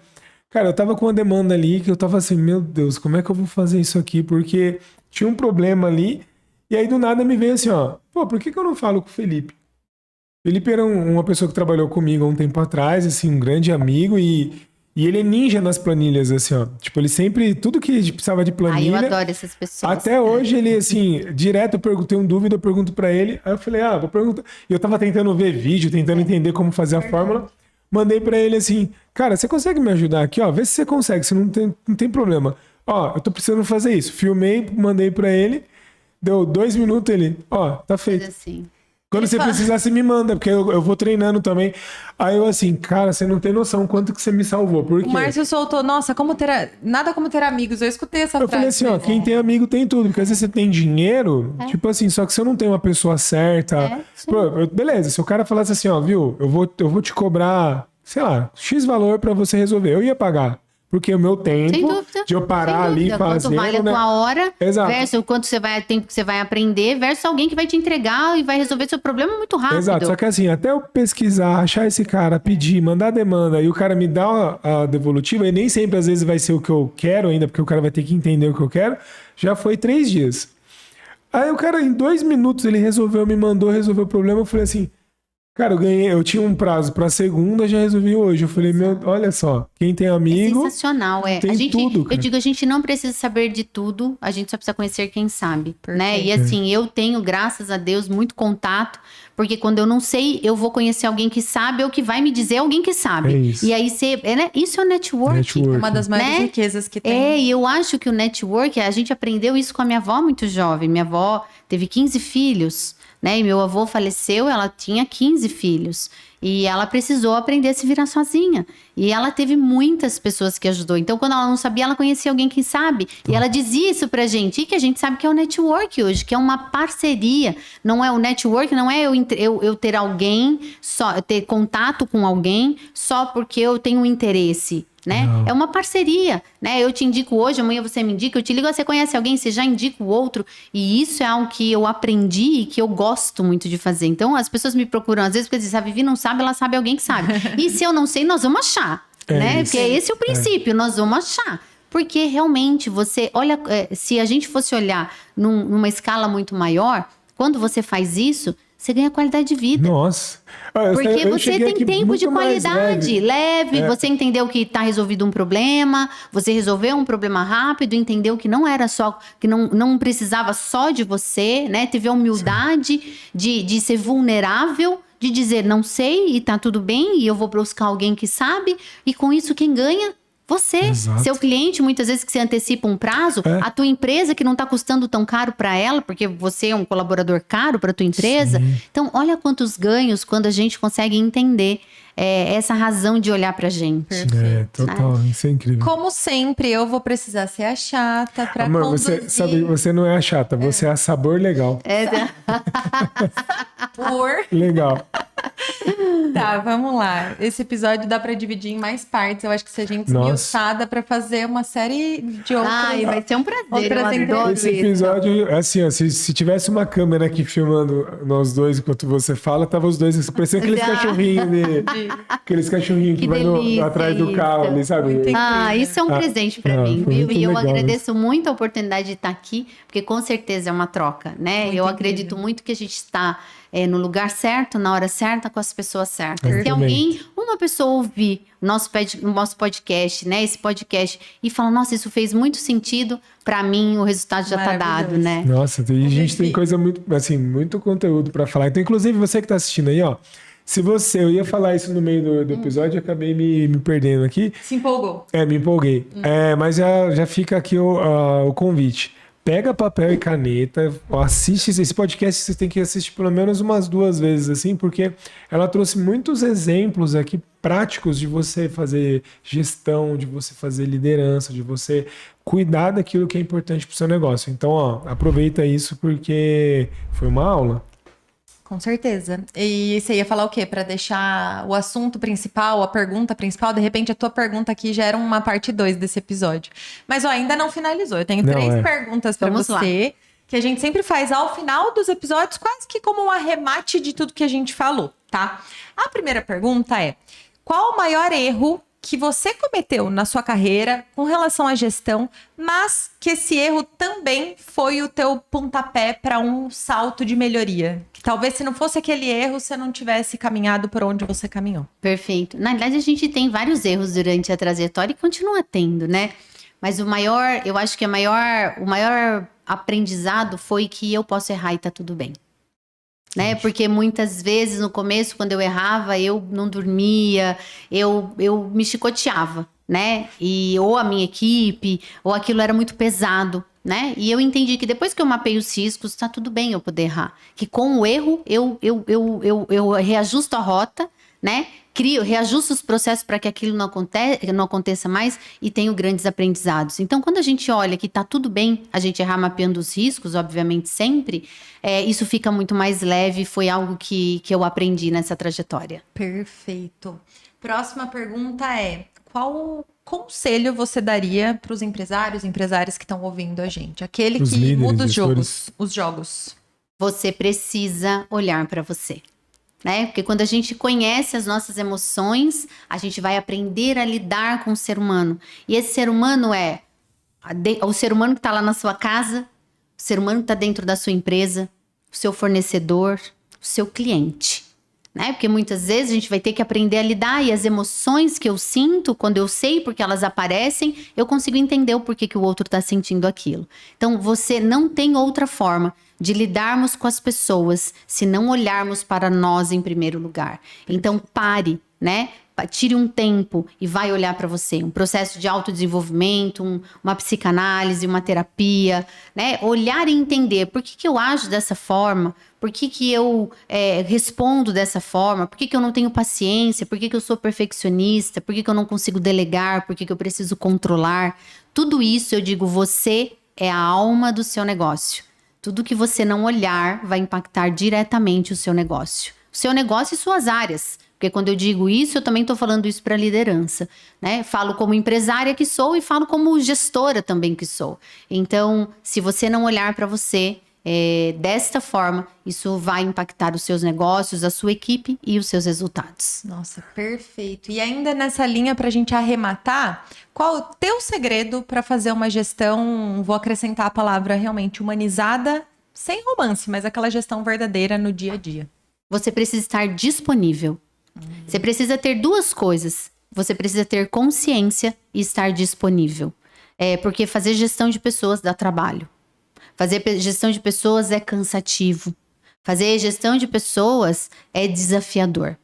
cara, eu tava com uma demanda ali que eu tava assim, meu Deus, como é que eu vou fazer isso aqui? Porque tinha um problema ali, e aí do nada me veio assim, ó, pô, por que eu não falo com o Felipe? Felipe era uma pessoa que trabalhou comigo há um tempo atrás, assim, um grande amigo, e ele é ninja nas planilhas, assim, ó. Tipo, ele sempre, tudo que a gente precisava de planilha... Eu adoro essas pessoas. Até hoje ele, assim, direto eu perguntei uma dúvida, eu pergunto pra ele, aí eu falei, vou perguntar. E eu tava tentando ver vídeo, tentando entender como fazer a fórmula. Mandei pra ele assim, cara, você consegue me ajudar aqui, ó? Vê se você consegue, se não tem problema. Ó, eu tô precisando fazer isso. Filmei, mandei pra ele, deu 2 minutos, ele, ó, tá feito. Assim. Quando você precisar, você me manda, porque eu vou treinando também. Aí eu assim, cara, você não tem noção quanto que você me salvou. Por quê? O Márcio soltou, nossa, nada como ter amigos. Eu escutei essa Eu frase. falei assim, ó, quem tem amigo tem tudo. Porque às vezes você tem dinheiro, tipo assim, só que você não tem uma pessoa certa. Pô, beleza, se o cara falasse assim, ó, viu, eu vou te cobrar, sei lá, X valor pra você resolver. Eu ia pagar. Porque o meu tempo de eu parar ali e fazer... Quanto vale a tua hora, Exato. versus o quanto tempo que você vai aprender, versus alguém que vai te entregar e vai resolver seu problema muito rápido. Exato, só que assim, até eu pesquisar, achar esse cara, pedir, mandar demanda, e o cara me dá a devolutiva, e nem sempre às vezes vai ser o que eu quero ainda, porque o cara vai ter que entender o que eu quero, já foi 3 dias. Aí o cara, em 2 minutos, ele me mandou resolver o problema, eu falei assim... Cara, eu tinha um prazo pra segunda, já resolvi hoje. Eu falei, olha só, quem tem amigo... É sensacional, tem tudo, cara. Eu digo, a gente não precisa saber de tudo, a gente só precisa conhecer quem sabe, né? E assim, eu tenho, graças a Deus, muito contato, porque quando eu não sei, eu vou conhecer alguém que sabe ou que vai me dizer alguém que sabe. É isso. E aí, né? Isso é o network. É uma das maiores né? riquezas que tem. E eu acho que o network, a gente aprendeu isso com a minha avó muito jovem. Minha avó teve 15 filhos, né? E meu avô faleceu, ela tinha 15 filhos. E ela precisou aprender a se virar sozinha. E ela teve muitas pessoas que ajudou. Então, quando ela não sabia, ela conhecia alguém que sabe. E ela dizia isso pra gente. E que a gente sabe que é o network hoje, que é uma parceria. Não é o network, não é eu ter alguém, só ter contato com alguém só porque eu tenho um interesse. Né? É uma parceria, né? Eu te indico hoje, amanhã você me indica, eu te ligo, você conhece alguém, você já indica o outro, e isso é algo que eu aprendi e que eu gosto muito de fazer. Então, as pessoas me procuram, às vezes, porque dizem, a Vivi não sabe, ela sabe alguém que sabe. E se eu não sei, nós vamos achar, né? Isso. Porque esse é o princípio, nós vamos achar. Porque realmente, você olha, se a gente fosse olhar numa escala muito maior, quando você faz isso, você ganha qualidade de vida. Nossa. Porque você tem tempo de qualidade, leve, você entendeu que está resolvido um problema, você resolveu um problema rápido, entendeu que não era só, que não precisava só de você, né? Teve a humildade de ser vulnerável, de dizer não sei e tá tudo bem, e eu vou buscar alguém que sabe, e com isso quem ganha? Você, Exato. Seu cliente, muitas vezes que você antecipa um prazo, a tua empresa que não está custando tão caro para ela, porque você é um colaborador caro para tua empresa. Sim. Então, olha quantos ganhos quando a gente consegue entender essa razão de olhar pra gente. Total, isso é incrível. Como sempre, eu vou precisar ser a chata pra Amor, conduzir. você sabe, você não é a chata, você é a sabor legal. Legal. Tá, vamos lá. Esse episódio dá pra dividir em mais partes. Eu acho que se a gente esmiuçar, dá pra fazer uma série de outras... Ai, vai ser um prazer, outras eu adoro entrevistas. Esse episódio, assim, ó, se tivesse uma câmera aqui filmando nós dois enquanto você fala, tava os dois, parecia aqueles cachorrinhos aqueles cachorrinhos que vai atrás do carro ali, sabe? Isso é um presente pra mim, viu? E eu legal, agradeço muito a oportunidade de estar aqui, porque com certeza é uma troca, né? Eu acredito muito que a gente está no lugar certo, na hora certa, com as pessoas certas. Se alguém, uma pessoa ouvir o nosso podcast, né? Esse podcast, e falar, nossa, isso fez muito sentido, pra mim o resultado já tá dado, né? Nossa, e a gente tem coisa muito, assim, muito conteúdo pra falar. Então, inclusive, você que tá assistindo aí, ó, Eu ia falar isso no meio do episódio e acabei me perdendo aqui. Se empolgou. Me empolguei. Mas já fica aqui o convite. Pega papel e caneta, assiste esse podcast, você tem que assistir pelo menos umas 2 vezes, assim, porque ela trouxe muitos exemplos aqui práticos de você fazer gestão, de você fazer liderança, de você cuidar daquilo que é importante para o seu negócio. Então, aproveita isso porque foi uma aula. Com certeza. E você ia falar o quê? Para deixar o assunto principal, a pergunta principal, de repente a tua pergunta aqui já era uma parte 2 desse episódio. Mas ainda não finalizou. Eu tenho 3 perguntas para você, que a gente sempre faz ao final dos episódios, quase que como um arremate de tudo que a gente falou, tá? A primeira pergunta é: qual o maior erro que você cometeu na sua carreira com relação à gestão, mas que esse erro também foi o teu pontapé para um salto de melhoria? Que talvez se não fosse aquele erro, você não tivesse caminhado por onde você caminhou. Perfeito. Na verdade, a gente tem vários erros durante a trajetória e continua tendo, né? Mas eu acho que o maior aprendizado foi que eu posso errar e tá tudo bem. Né? Porque muitas vezes no começo, quando eu errava, eu não dormia, eu me chicoteava, né? Ou a minha equipe, ou aquilo era muito pesado, né? E eu entendi que depois que eu mapeei os riscos, tá tudo bem eu poder errar. Que com o erro, eu reajusto a rota, né? Reajusto os processos para que aquilo não aconteça mais e tenho grandes aprendizados. Então, quando a gente olha que tá tudo bem a gente errar mapeando os riscos, obviamente sempre, isso fica muito mais leve. Foi algo que eu aprendi nessa trajetória. Perfeito. Próxima pergunta é: qual conselho você daria para os empresárias que estão ouvindo a gente? Aquele Pros que líderes, muda gestores. os jogos. Você precisa olhar para você. Né? Porque quando a gente conhece as nossas emoções, a gente vai aprender a lidar com o ser humano. E esse ser humano é o ser humano que está lá na sua casa, o ser humano que está dentro da sua empresa, o seu fornecedor, o seu cliente. Né? Porque muitas vezes a gente vai ter que aprender a lidar, e as emoções que eu sinto, quando eu sei porque elas aparecem, eu consigo entender o porquê que o outro está sentindo aquilo. Então, você não tem outra forma de lidarmos com as pessoas se não olharmos para nós em primeiro lugar. Então, pare, né? Tire um tempo e vai olhar para você. Um processo de autodesenvolvimento, uma psicanálise, uma terapia, né? Olhar e entender por que eu ajo dessa forma, por que eu respondo dessa forma, por que eu não tenho paciência, por que eu sou perfeccionista, por que eu não consigo delegar, por que eu preciso controlar. Tudo isso, eu digo, você é a alma do seu negócio. Tudo que você não olhar vai impactar diretamente o seu negócio. O seu negócio e suas áreas. Porque quando eu digo isso, eu também estou falando isso para a liderança. Né? Falo como empresária que sou e falo como gestora também que sou. Então, se você não olhar para você desta forma, isso vai impactar os seus negócios, a sua equipe e os seus resultados. Nossa, perfeito. E ainda nessa linha, para a gente arrematar, qual o teu segredo para fazer uma gestão, vou acrescentar a palavra realmente humanizada, sem romance, mas aquela gestão verdadeira no dia a dia? Você precisa estar disponível. Você precisa ter 2 coisas. Você precisa ter consciência e estar disponível. Porque fazer gestão de pessoas dá trabalho. Fazer gestão de pessoas é cansativo. Fazer gestão de pessoas é desafiador.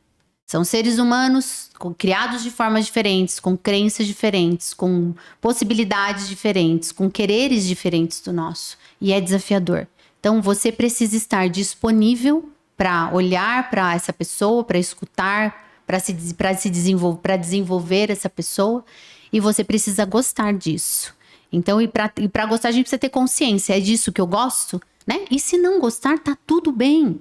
São seres humanos criados de formas diferentes, com crenças diferentes, com possibilidades diferentes, com quereres diferentes do nosso. E é desafiador. Então, você precisa estar disponível para olhar para essa pessoa, para escutar, para desenvolver essa pessoa. E você precisa gostar disso. Então, e para gostar, a gente precisa ter consciência. É disso que eu gosto, né? E se não gostar, tá tudo bem.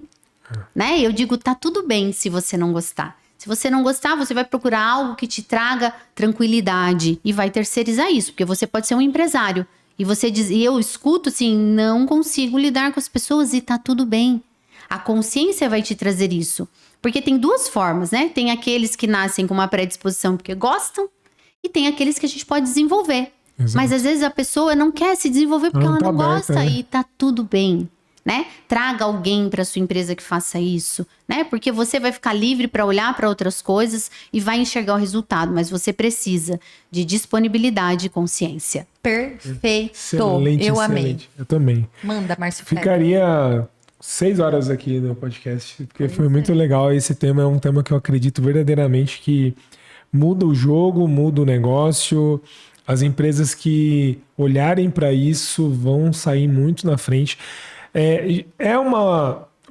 Né? Eu digo, tá tudo bem se você não gostar. Se você não gostar, você vai procurar algo que te traga tranquilidade e vai terceirizar isso, porque você pode ser um empresário. E você diz, e eu escuto assim, não consigo lidar com as pessoas e tá tudo bem. A consciência vai te trazer isso. Porque tem 2 formas, né? Tem aqueles que nascem com uma predisposição porque gostam e tem aqueles que a gente pode desenvolver. Exato. Mas às vezes a pessoa não quer se desenvolver porque ela não gosta e tá tudo bem, né? Traga alguém para sua empresa que faça isso, né? Porque você vai ficar livre para olhar para outras coisas e vai enxergar o resultado, mas você precisa de disponibilidade e consciência. Perfeito. Excelente, eu excelente. amei. Eu também. Manda, Márcio. Ficaria 6 horas aqui no podcast, porque foi muito legal. Esse tema é um tema que eu acredito verdadeiramente que muda o jogo, muda o negócio. As empresas que olharem para isso vão sair muito na frente.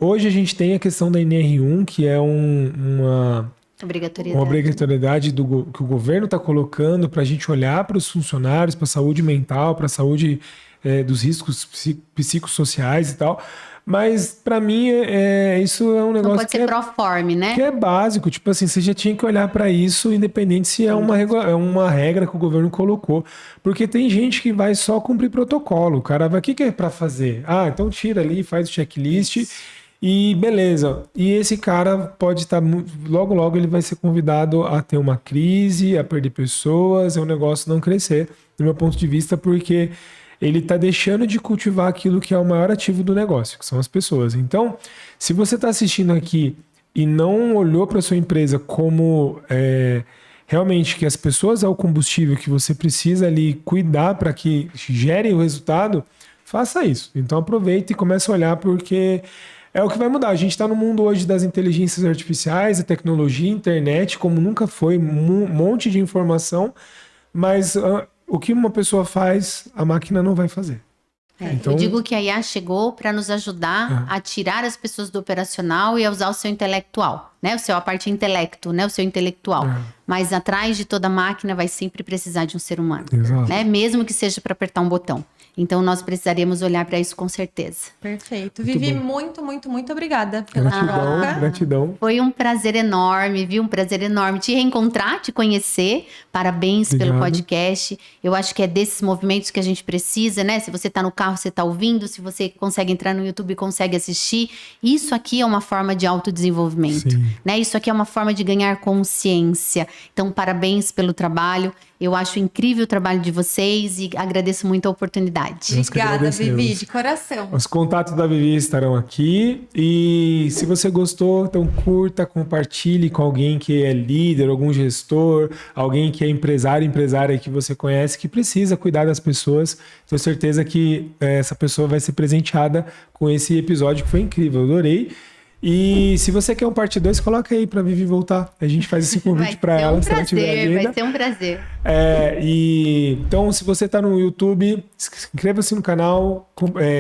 Hoje a gente tem a questão da NR1, que é uma obrigatoriedade que o governo está colocando para a gente olhar para os funcionários, para a saúde mental, para a saúde dos riscos psicossociais e tal. Mas para mim isso é um negócio não pode ser proforme, né? Que é básico. Tipo assim, você já tinha que olhar para isso, independente se é uma regra que o governo colocou. Porque tem gente que vai só cumprir protocolo. O cara vai, o que é para fazer? Ah, então tira ali, faz o checklist e beleza. E esse cara pode estar, logo, logo ele vai ser convidado a ter uma crise, a perder pessoas, é um negócio não crescer, do meu ponto de vista, porque ele está deixando de cultivar aquilo que é o maior ativo do negócio, que são as pessoas. Então, se você está assistindo aqui e não olhou para sua empresa como realmente que as pessoas é o combustível que você precisa ali cuidar para que gerem o resultado, faça isso. Então, aproveita e comece a olhar, porque é o que vai mudar. A gente está no mundo hoje das inteligências artificiais, a tecnologia, a internet, como nunca foi, um monte de informação, mas o que uma pessoa faz, a máquina não vai fazer. Então, eu digo que a IA chegou para nos ajudar a tirar as pessoas do operacional e a usar o seu intelectual, né? A parte intelecto, né? O seu intelectual. Mas atrás de toda máquina vai sempre precisar de um ser humano, né? Mesmo que seja para apertar um botão. Então, nós precisaríamos olhar para isso com certeza. Perfeito. Vivi, muito, muito, muito obrigada pela gratidão. Foi um prazer enorme, viu? Um prazer enorme te reencontrar, te conhecer. Parabéns pelo podcast. Eu acho que é desses movimentos que a gente precisa, né? Se você tá no carro, você tá ouvindo. Se você consegue entrar no YouTube e consegue assistir. Isso aqui é uma forma de autodesenvolvimento, né? Isso aqui é uma forma de ganhar consciência. Então, parabéns pelo trabalho. Eu acho incrível o trabalho de vocês e agradeço muito a oportunidade. Obrigada, Vivi, de coração. Os contatos da Vivi estarão aqui. E se você gostou, então curta, compartilhe com alguém que é líder, algum gestor, alguém que é empresária que você conhece, que precisa cuidar das pessoas. Tenho certeza que essa pessoa vai ser presenteada com esse episódio que foi incrível. Eu adorei. E se você quer um parte 2, coloca aí pra Vivi voltar. A gente faz esse convite para ela, se ela tiver agenda. Vai ser um prazer. Então, se você tá no YouTube, inscreva-se no canal,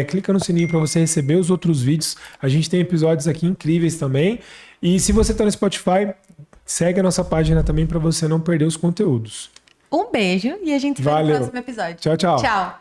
clica no sininho para você receber os outros vídeos. A gente tem episódios aqui incríveis também. E se você tá no Spotify, segue a nossa página também para você não perder os conteúdos. Um beijo e a gente se vê no próximo episódio. Tchau, tchau. Tchau.